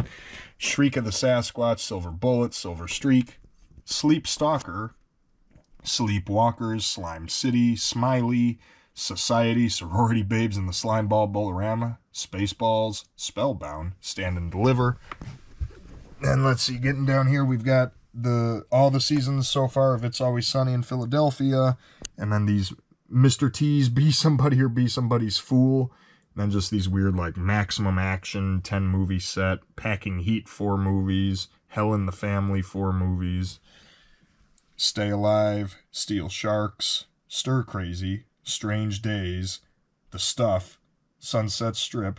Shriek of the Sasquatch, Silver Bullet, Silver Streak, Sleep Stalker, Sleepwalkers, Slime City, Smiley, Society, Sorority Babes in the Slimeball Bolorama, Spaceballs, Spellbound, Stand and Deliver. And let's see, getting down here, we've got all the seasons so far of It's Always Sunny in Philadelphia, and then these Mr. T's Be Somebody or Be Somebody's Fool, and then just these weird like Maximum Action 10 movie set, Packing Heat 4 movies, Hell in the Family 4 movies, Stay Alive, Steel Sharks, Stir Crazy, Strange Days, The Stuff, Sunset Strip,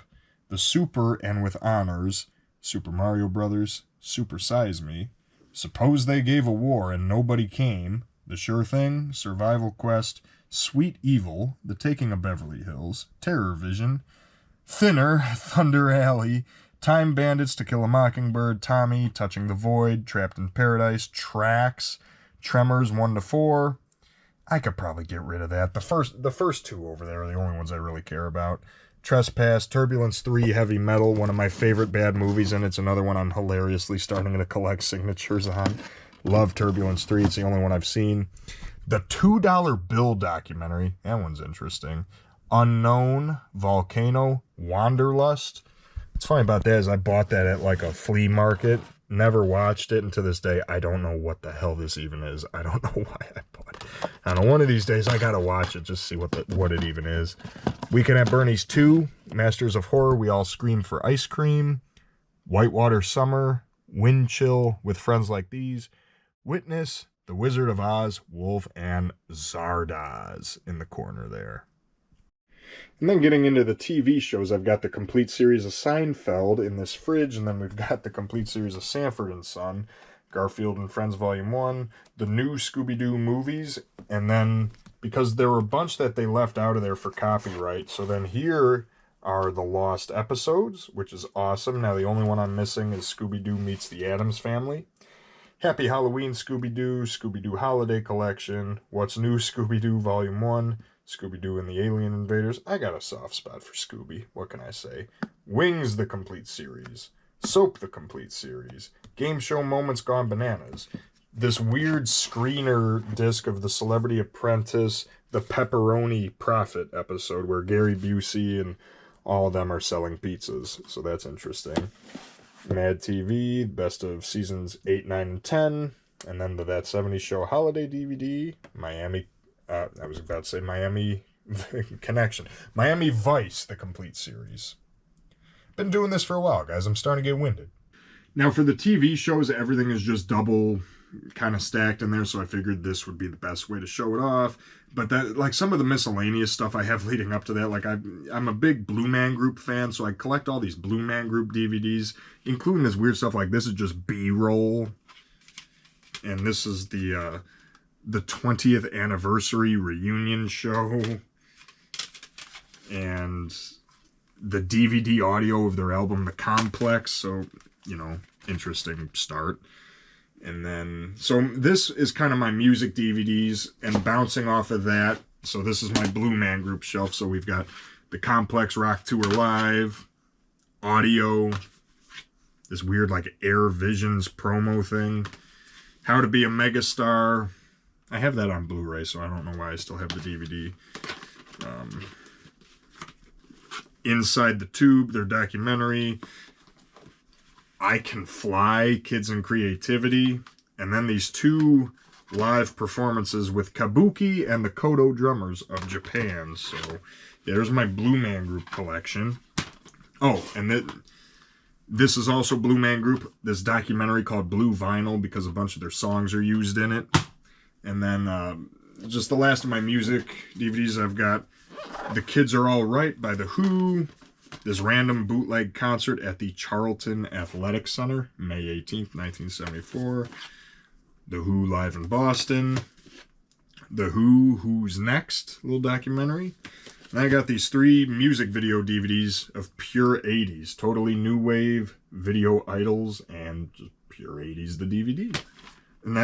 The Super and with Honors, Super Mario Brothers, Super Size Me, Suppose They Gave a War and Nobody Came, The Sure Thing, Survival Quest, Sweet Evil, The Taking of Beverly Hills, Terror Vision, Thinner, Thunder Alley, Time Bandits, To Kill a Mockingbird, Tommy, Touching the Void, Trapped in Paradise, Tracks, Tremors 1 to 4. I could probably get rid of that. The first two over there are the only ones I really care about. Trespass, Turbulence 3, Heavy Metal, one of my favorite bad movies, and it's another one I'm hilariously starting to collect signatures on. Love Turbulence 3. It's the only one I've seen. The $2 Bill documentary. That one's interesting. Unknown, Volcano, Wanderlust. What's funny about that is I bought that at like a flea market. Never watched it, and to this day, I don't know what the hell this even is. I don't know why I bought it. I don't know, one of these days, I gotta watch it, just see what it even is. Weekend at Bernie's 2, Masters of Horror, We All Scream for Ice Cream, Whitewater Summer, Wind Chill, With Friends Like These, Witness, The Wizard of Oz, Wolf, and Zardoz in the corner there. And then getting into the TV shows, I've got the complete series of Seinfeld in this fridge, and then we've got the complete series of Sanford and Son, Garfield and Friends Volume 1, the new Scooby-Doo movies, and then, because there were a bunch that they left out of there for copyright, so then here are the lost episodes, which is awesome. Now the only one I'm missing is Scooby-Doo Meets the Addams Family. Happy Halloween Scooby-Doo, Scooby-Doo Holiday Collection, What's New Scooby-Doo Volume 1, Scooby-Doo and the Alien Invaders. I got a soft spot for Scooby. What can I say? Wings, the complete series. Soap, the complete series. Game Show Moments Gone Bananas. This weird screener disc of The Celebrity Apprentice, the Pepperoni Profit episode where Gary Busey and all of them are selling pizzas. So that's interesting. Mad TV, best of seasons 8, 9, and 10. And then the That 70s Show Holiday DVD. Miami Connection. Miami Vice, the complete series. Been doing this for a while, guys. I'm starting to get winded. Now, for the TV shows, everything is just double kind of stacked in there, so I figured this would be the best way to show it off. But that, like, some of the miscellaneous stuff I have leading up to that, like, I'm a big Blue Man Group fan, so I collect all these Blue Man Group DVDs, including this weird stuff like this is just B-roll. And this is the 20th anniversary reunion show, and the DVD audio of their album The Complex, so, you know, interesting start. And then, so this is kind of my music DVDs, and bouncing off of that, so this is my Blue Man Group shelf, so we've got The Complex Rock Tour Live, audio, this weird like Air Visions promo thing. How to Be a Megastar. I have that on Blu-ray, so I don't know why I still have the DVD. Inside the Tube, their documentary. I Can Fly, Kids and Creativity. And then these 2 live performances with Kabuki and the Kodo Drummers of Japan. So there's my Blue Man Group collection. Oh, and this is also Blue Man Group, this documentary called Blue Vinyl, because a bunch of their songs are used in it. And then just the last of my music DVDs, I've got The Kids Are All Right by The Who, this random bootleg concert at the Charlton Athletic Center, May 18th, 1974. The Who live in Boston. The Who, Who's Next, little documentary. And I got these 3 music video DVDs of pure 80s, totally new wave, video idols, and just pure 80s, the DVD. And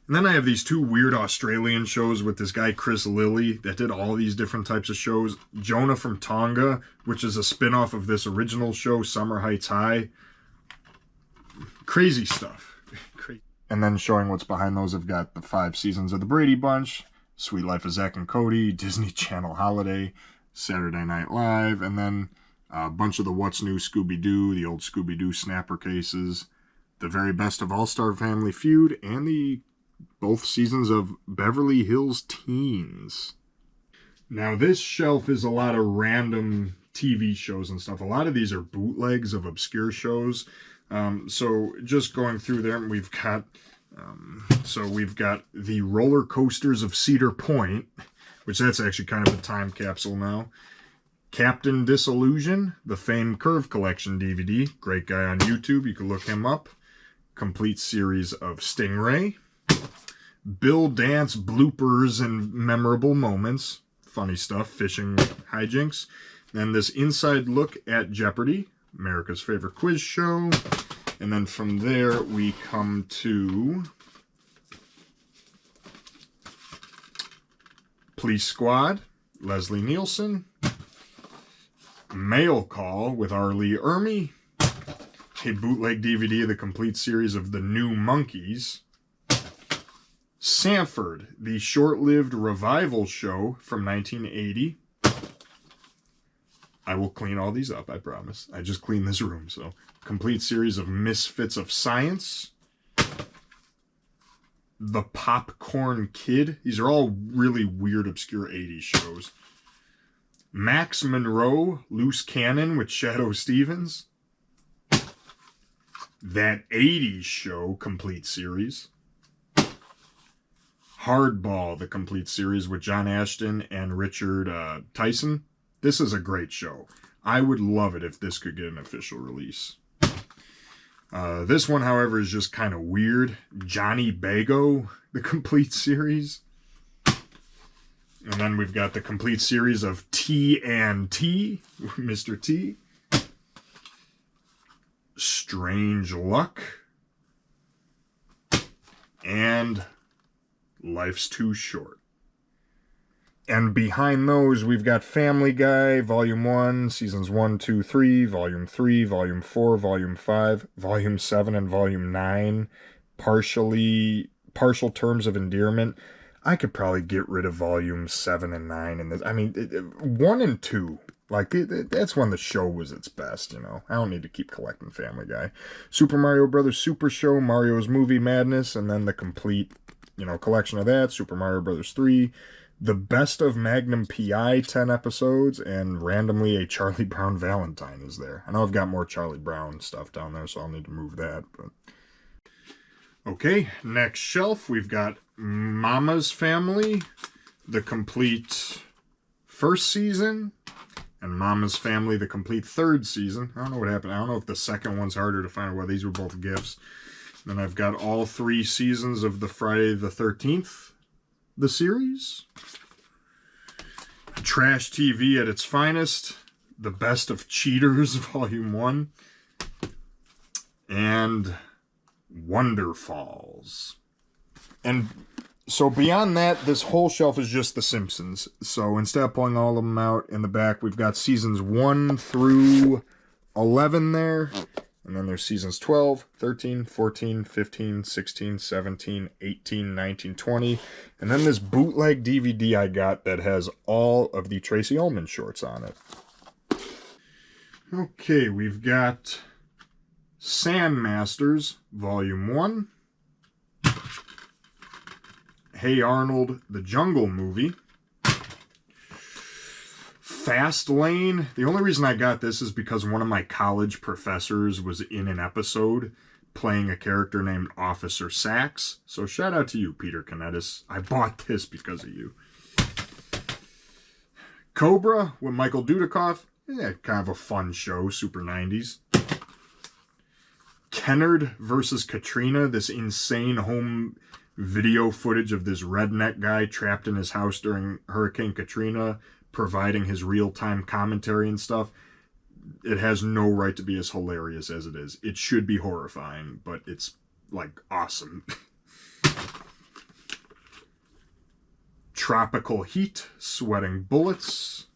then I have these 2 weird Australian shows with this guy, Chris Lilly, that did all these different types of shows. Jonah from Tonga, which is a spin-off of this original show, Summer Heights High. Crazy stuff. And then showing what's behind those, I've got the 5 seasons of The Brady Bunch, Sweet Life of Zack and Cody, Disney Channel Holiday, Saturday Night Live, and then a bunch of the What's New Scooby-Doo, the old Scooby-Doo snapper cases, the very best of All-Star Family Feud, and both seasons of Beverly Hills Teens. Now this shelf is a lot of random TV shows and stuff. A lot of these are bootlegs of obscure shows. So just going through there, we've got the Roller Coasters of Cedar Point, which that's actually kind of a time capsule now. Captain Disillusion, the famed Curve Collection DVD. Great guy on YouTube. You can look him up. Complete series of Stingray. Bill Dance bloopers and memorable moments. Funny stuff. Fishing hijinks. Then this inside look at Jeopardy, America's favorite quiz show. And then from there we come to Police Squad, Leslie Nielsen. Mail Call with R. Lee Ermey. A bootleg DVD of the complete series of The New Monkees. Sanford, the short-lived revival show from 1980. I will clean all these up, I promise. I just cleaned this room, so. Complete series of Misfits of Science. The Popcorn Kid. These are all really weird, obscure 80s shows. Max Monroe, Loose Cannon with Shadoe Stevens. That 80s Show complete series. Hardball, the complete series with John Ashton and Richard Tyson. This is a great show. I would love it if this could get an official release. This one, however, is just kind of weird. Johnny Bago, the complete series. And then we've got the complete series of T&T, Mr. T. Strange Luck. And Life's Too Short. And behind those, we've got Family Guy, Volume 1, Seasons 1, 2, 3, Volume 3, Volume 4, Volume 5, Volume 7, and Volume 9. Partial Terms of Endearment. I could probably get rid of Volume 7 and 9 in this. I mean, 1 and 2. Like, that's when the show was its best, you know. I don't need to keep collecting Family Guy. Super Mario Brothers Super Show, Mario's Movie Madness, and then the complete, collection of that. Super Mario Brothers 3. The Best of Magnum P.I., 10 episodes, and randomly a Charlie Brown Valentine is there. I know I've got more Charlie Brown stuff down there, so I'll need to move that. But okay, next shelf, we've got Mama's Family, the complete first season, and Mama's Family, the complete third season. I don't know what happened. I don't know if the second one's harder to find. Well, these were both gifts. Then I've got all 3 seasons of the Friday the 13th. The series. Trash TV at its finest. The Best of Cheaters, Volume 1. And Wonder Falls. And so beyond that, this whole shelf is just The Simpsons. So instead of pulling all of them out in the back, we've got seasons 1 through 11 there. And then there's seasons 12, 13, 14, 15, 16, 17, 18, 19, 20. And then this bootleg DVD I got that has all of the Tracy Ullman shorts on it. Okay, we've got Sandmasters, Volume 1. Hey Arnold, the Jungle Movie. Fast Lane. The only reason I got this is because one of my college professors was in an episode playing a character named Officer Sachs. So shout out to you, Peter Canettis. I bought this because of you. Cobra with Michael Dudikoff. Yeah, kind of a fun show, super 90s. Kennard versus Katrina, this insane home video footage of this redneck guy trapped in his house during Hurricane Katrina, providing his real-time commentary and stuff. It has no right to be as hilarious as it is. It should be horrifying, but it's, like, awesome. Tropical Heat, Sweating Bullets.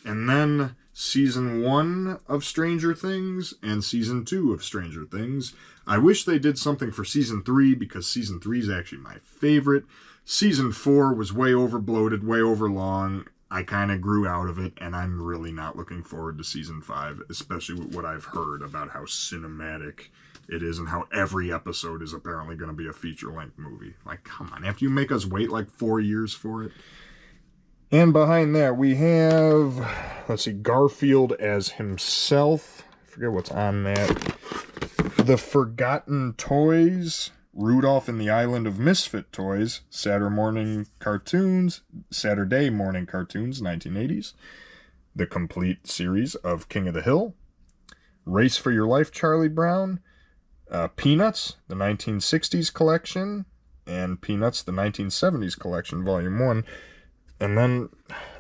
And then Season 1 of Stranger Things and Season 2 of Stranger Things. I wish they did something for Season 3, because Season 3 is actually my favorite. Season 4 was way over bloated, way over long. I kind of grew out of it, and I'm really not looking forward to Season 5, especially with what I've heard about how cinematic it is and how every episode is apparently going to be a feature-length movie. Like, come on, after you make us wait like 4 years for it. And behind that, we have, let's see, Garfield as himself. I forget what's on that. The Forgotten Toys. Rudolph and the Island of Misfit Toys, Saturday morning cartoons, 1980s. The complete series of King of the Hill. Race for Your Life, Charlie Brown. Peanuts, the 1960s collection. And Peanuts, the 1970s collection, Volume 1. And then,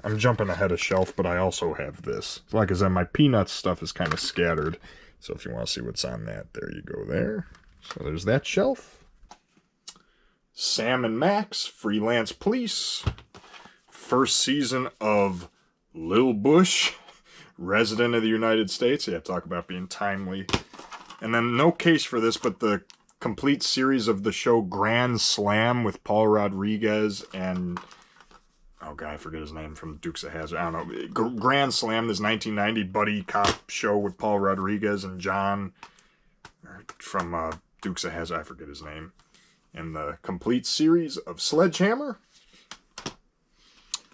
I'm jumping ahead of shelf, but I also have this. Like I said, my Peanuts stuff is kind of scattered. So if you want to see what's on that, there you go there. So there's that shelf. Sam and Max, Freelance Police. First season of Lil Bush, Resident of the United States. Yeah, talk about being timely. And then no case for this, but the complete series of the show Grand Slam with Paul Rodriguez and... oh god, I forget his name from Dukes of Hazzard. I don't know. Grand Slam, this 1990 buddy cop show with Paul Rodriguez and John from Dukes of Hazzard. I forget his name. And the complete series of Sledgehammer.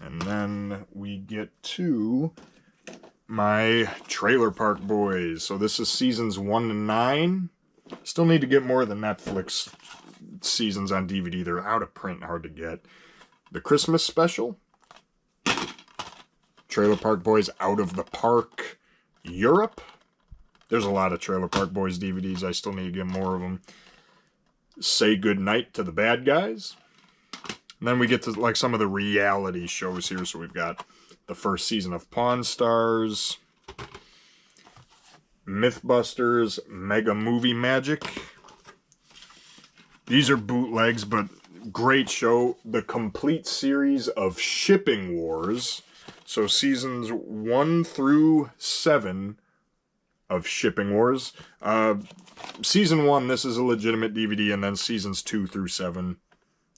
And then we get to my Trailer Park Boys. So this is seasons 1 to 9. Still need to get more of the Netflix seasons on DVD. They're out of print and hard to get. The Christmas special. Trailer Park Boys Out of the Park Europe. There's a lot of Trailer Park Boys DVDs. I still need to get more of them. Say Goodnight to the Bad Guys. And then we get to like some of the reality shows here. So we've got the first season of Pawn Stars, Mythbusters, Mega Movie Magic. These are bootlegs, but great show. The complete series of Shipping Wars. So seasons 1 through 7 of Shipping Wars. Season 1, this is a legitimate DVD, and then seasons 2 through 7,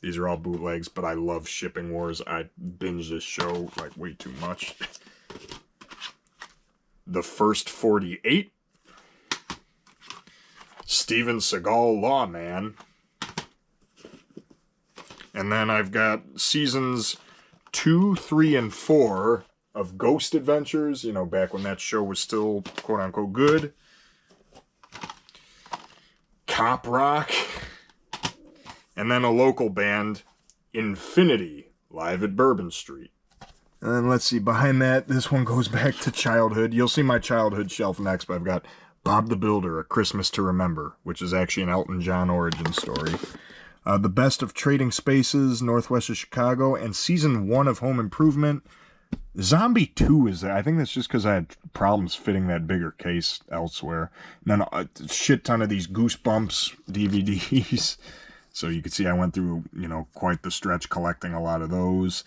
these are all bootlegs, but I love Shipping Wars. I binge this show like way too much. The First 48. Steven Seagal Lawman. And then I've got seasons 2, 3, and 4 of Ghost Adventures, you know, back when that show was still quote-unquote good. Cop Rock. And then a local band, Infinity, live at Bourbon Street. And then let's see, behind that, this one goes back to childhood. You'll see my childhood shelf next, but I've got Bob the Builder, A Christmas to Remember, which is actually an Elton John origin story. The Best of Trading Spaces, Northwest of Chicago, and Season 1 of Home Improvement. Zombie 2 is there. I think that's just because I had problems fitting that bigger case elsewhere. And then a shit ton of these Goosebumps DVDs. So you can see I went through, you know, quite the stretch collecting a lot of those.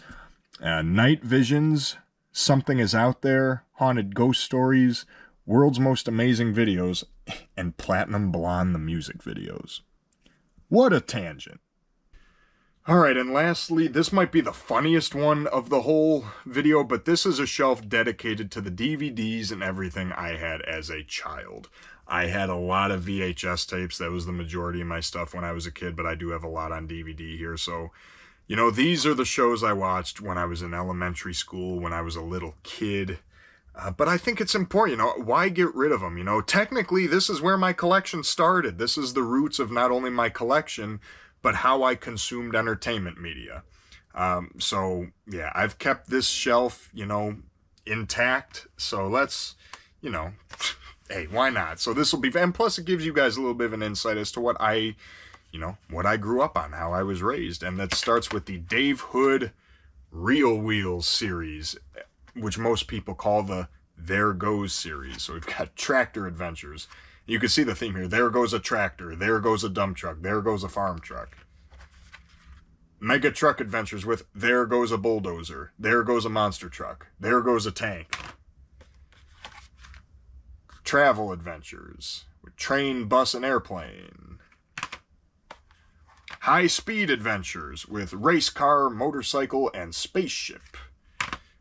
Night Visions, Something Is Out There, Haunted Ghost Stories, World's Most Amazing Videos, and Platinum Blonde the music videos. What a tangent. Alright, and lastly, this might be the funniest one of the whole video, but this is a shelf dedicated to the DVDs and everything I had as a child. I had a lot of VHS tapes. That was the majority of my stuff when I was a kid, but I do have a lot on DVD here. So, you know, these are the shows I watched when I was in elementary school, when I was a little kid. But I think it's important, you know, why get rid of them? You know, technically, this is where my collection started. This is the roots of not only my collection, but how I consumed entertainment media. So, yeah, I've kept this shelf, you know, intact. So let's, you know, hey, why not? So this will be, and plus it gives you guys a little bit of an insight as to what I, you know, what I grew up on, how I was raised. And that starts with the Dave Hood Reel Wheels series, which most people call the There Goes series. So we've got tractor adventures. You can see the theme here. There goes a tractor. There goes a dump truck. There goes a farm truck. Mega truck adventures with there goes a bulldozer. There goes a monster truck. There goes a tank. Travel adventures with train, bus, and airplane. High speed adventures with race car, motorcycle, and spaceship.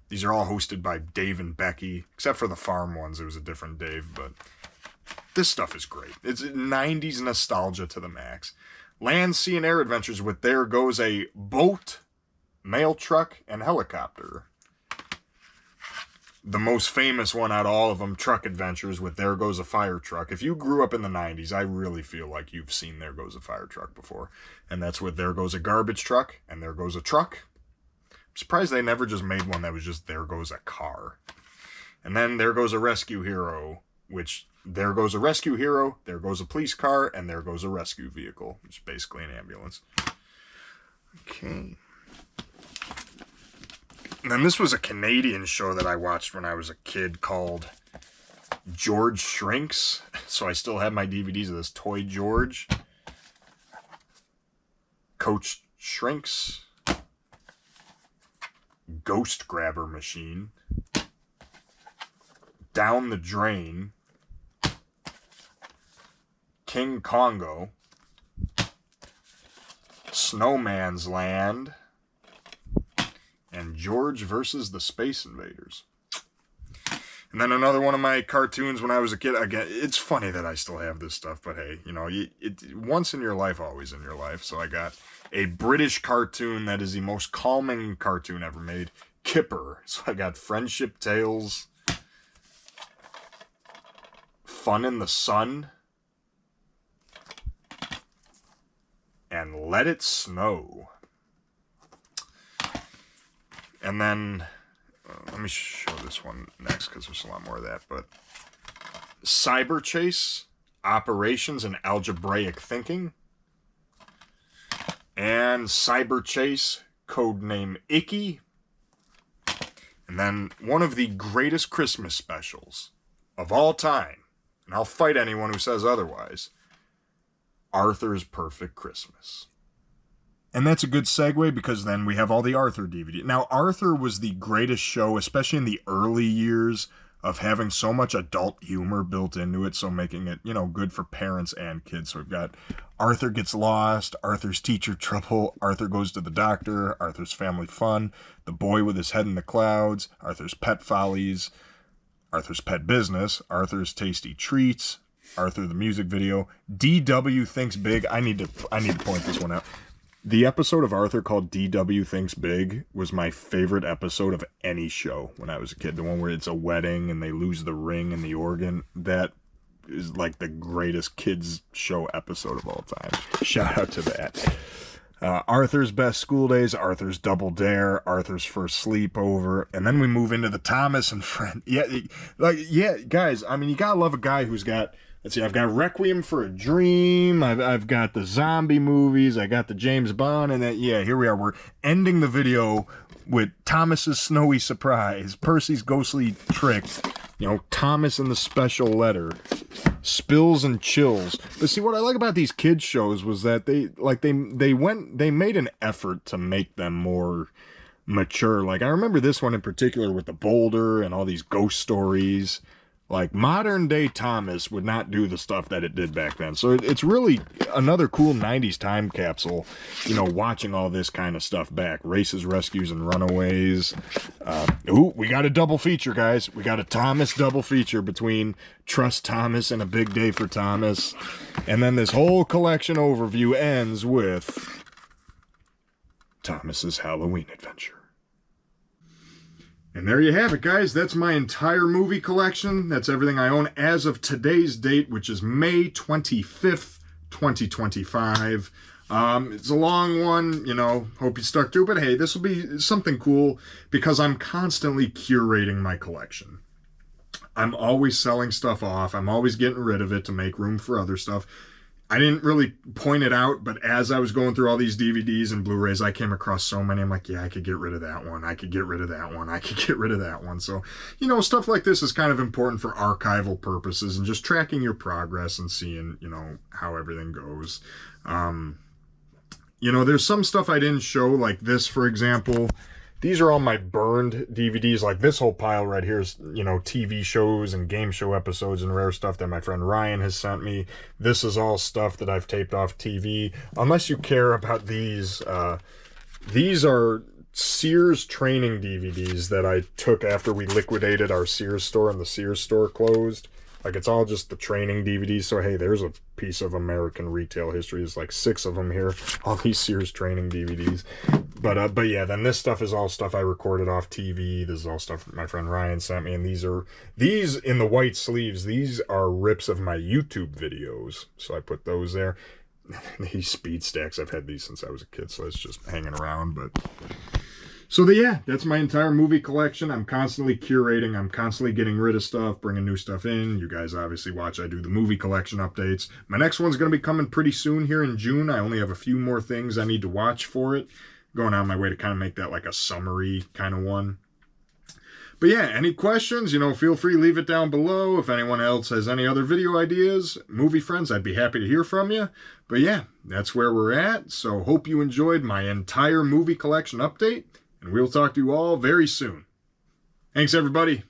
These are all hosted by Dave and Becky, except for the farm ones. It was a different Dave, but this stuff is great. It's 90s nostalgia to the max. Land, sea, and air adventures with there goes a boat, mail truck, and helicopter. The most famous one out of all of them, truck adventures with there goes a fire truck. If you grew up in the 90s, I really feel like you've seen there goes a fire truck before. And that's with there goes a garbage truck, and there goes a truck. I'm surprised they never just made one that was just there goes a car. And then there goes a rescue hero, which there goes a rescue hero, there goes a police car, and there goes a rescue vehicle, which is basically an ambulance. Okay. And then this was a Canadian show that I watched when I was a kid called George Shrinks. So I still have my DVDs of this Toy George. Coach Shrinks. Ghost Grabber Machine. Down the Drain. King Congo. Snowman's Land. And George versus the Space Invaders. And then another one of my cartoons when I was a kid. Again, it's funny that I still have this stuff, but hey, you know, once in your life, always in your life. So I got a British cartoon that is the most calming cartoon ever made, Kipper. So I got Friendship Tales, Fun in the Sun, and Let It Snow. And then, let me show this one next because there's a lot more of that. But Cyber Chase, Operations and Algebraic Thinking. And Cyber Chase, Codename Icky. And then one of the greatest Christmas specials of all time, and I'll fight anyone who says otherwise, Arthur's Perfect Christmas. And that's a good segue because then we have all the Arthur DVD. Now, Arthur was the greatest show, especially in the early years, of having so much adult humor built into it, so making it, you know, good for parents and kids. So we've got Arthur Gets Lost, Arthur's Teacher Trouble, Arthur Goes to the Doctor, Arthur's Family Fun, The Boy with His Head in the Clouds, Arthur's Pet Follies, Arthur's Pet Business, Arthur's Tasty Treats, Arthur the Music Video, DW Thinks Big. I need to point this one out. The episode of Arthur called DW Thinks Big was my favorite episode of any show when I was a kid. The one where it's a wedding and they lose the ring and the organ. That is like the greatest kids show episode of all time. Shout out to that. Arthur's Best School Days, Arthur's Double Dare, Arthur's First Sleepover, and then we move into the Thomas and Friend. Yeah, guys, I mean, you gotta love a guy who's got, let's see, I've got Requiem for a Dream, I've got the zombie movies, I got the James Bond, and then, yeah, here we are. We're ending the video with Thomas's Snowy Surprise, Percy's Ghostly Trick, you know, Thomas and the Special Letter, Spills and Chills. But see, what I like about these kids shows was that they made an effort to make them more mature. Like, I remember this one in particular with the boulder and all these ghost stories. Like, modern day Thomas would not do the stuff that it did back then. So it's really another cool 90s time capsule, you know, watching all this kind of stuff back. Races, Rescues, and Runaways. Ooh, we got a double feature, guys. We got a Thomas double feature between Trust Thomas and A Big Day for Thomas. And then this whole collection overview ends with Thomas's Halloween Adventure. And there you have it, guys. That's my entire movie collection. That's everything I own as of today's date, which is May 25th, 2025. It's a long one, you know, hope you stuck through, but hey, this will be something cool because I'm constantly curating my collection. I'm always selling stuff off. I'm always getting rid of it to make room for other stuff. I didn't really point it out, but as I was going through all these DVDs and Blu-rays, I came across so many. I'm like, yeah, I could get rid of that one. I could get rid of that one. I could get rid of that one. So, you know, stuff like this is kind of important for archival purposes and just tracking your progress and seeing, you know, how everything goes. You know, there's some stuff I didn't show, like this, for example. These are all my burned DVDs. Like this whole pile right here is, you know, TV shows and game show episodes and rare stuff that my friend Ryan has sent me. This is all stuff that I've taped off TV. Unless you care about these are Sears training DVDs that I took after we liquidated our Sears store and the Sears store closed. Like, it's all just the training DVDs. So, hey, there's a piece of American retail history. There's like 6 of them here. All these Sears training DVDs. But yeah, then this stuff is all stuff I recorded off TV. This is all stuff my friend Ryan sent me. And these in the white sleeves, these are rips of my YouTube videos. So I put those there. These speed stacks, I've had these since I was a kid. So it's just hanging around. So yeah, that's my entire movie collection. I'm constantly curating. I'm constantly getting rid of stuff, bringing new stuff in. You guys obviously watch I do the movie collection updates. My next one's going to be coming pretty soon here in June. I only have a few more things I need to watch for it. Going on my way to kind of make that like a summary kind of one. But yeah, any questions, you know, feel free to leave it down below. If anyone else has any other video ideas, movie friends, I'd be happy to hear from you. But yeah, that's where we're at. So hope you enjoyed my entire movie collection update. And we'll talk to you all very soon. Thanks, everybody.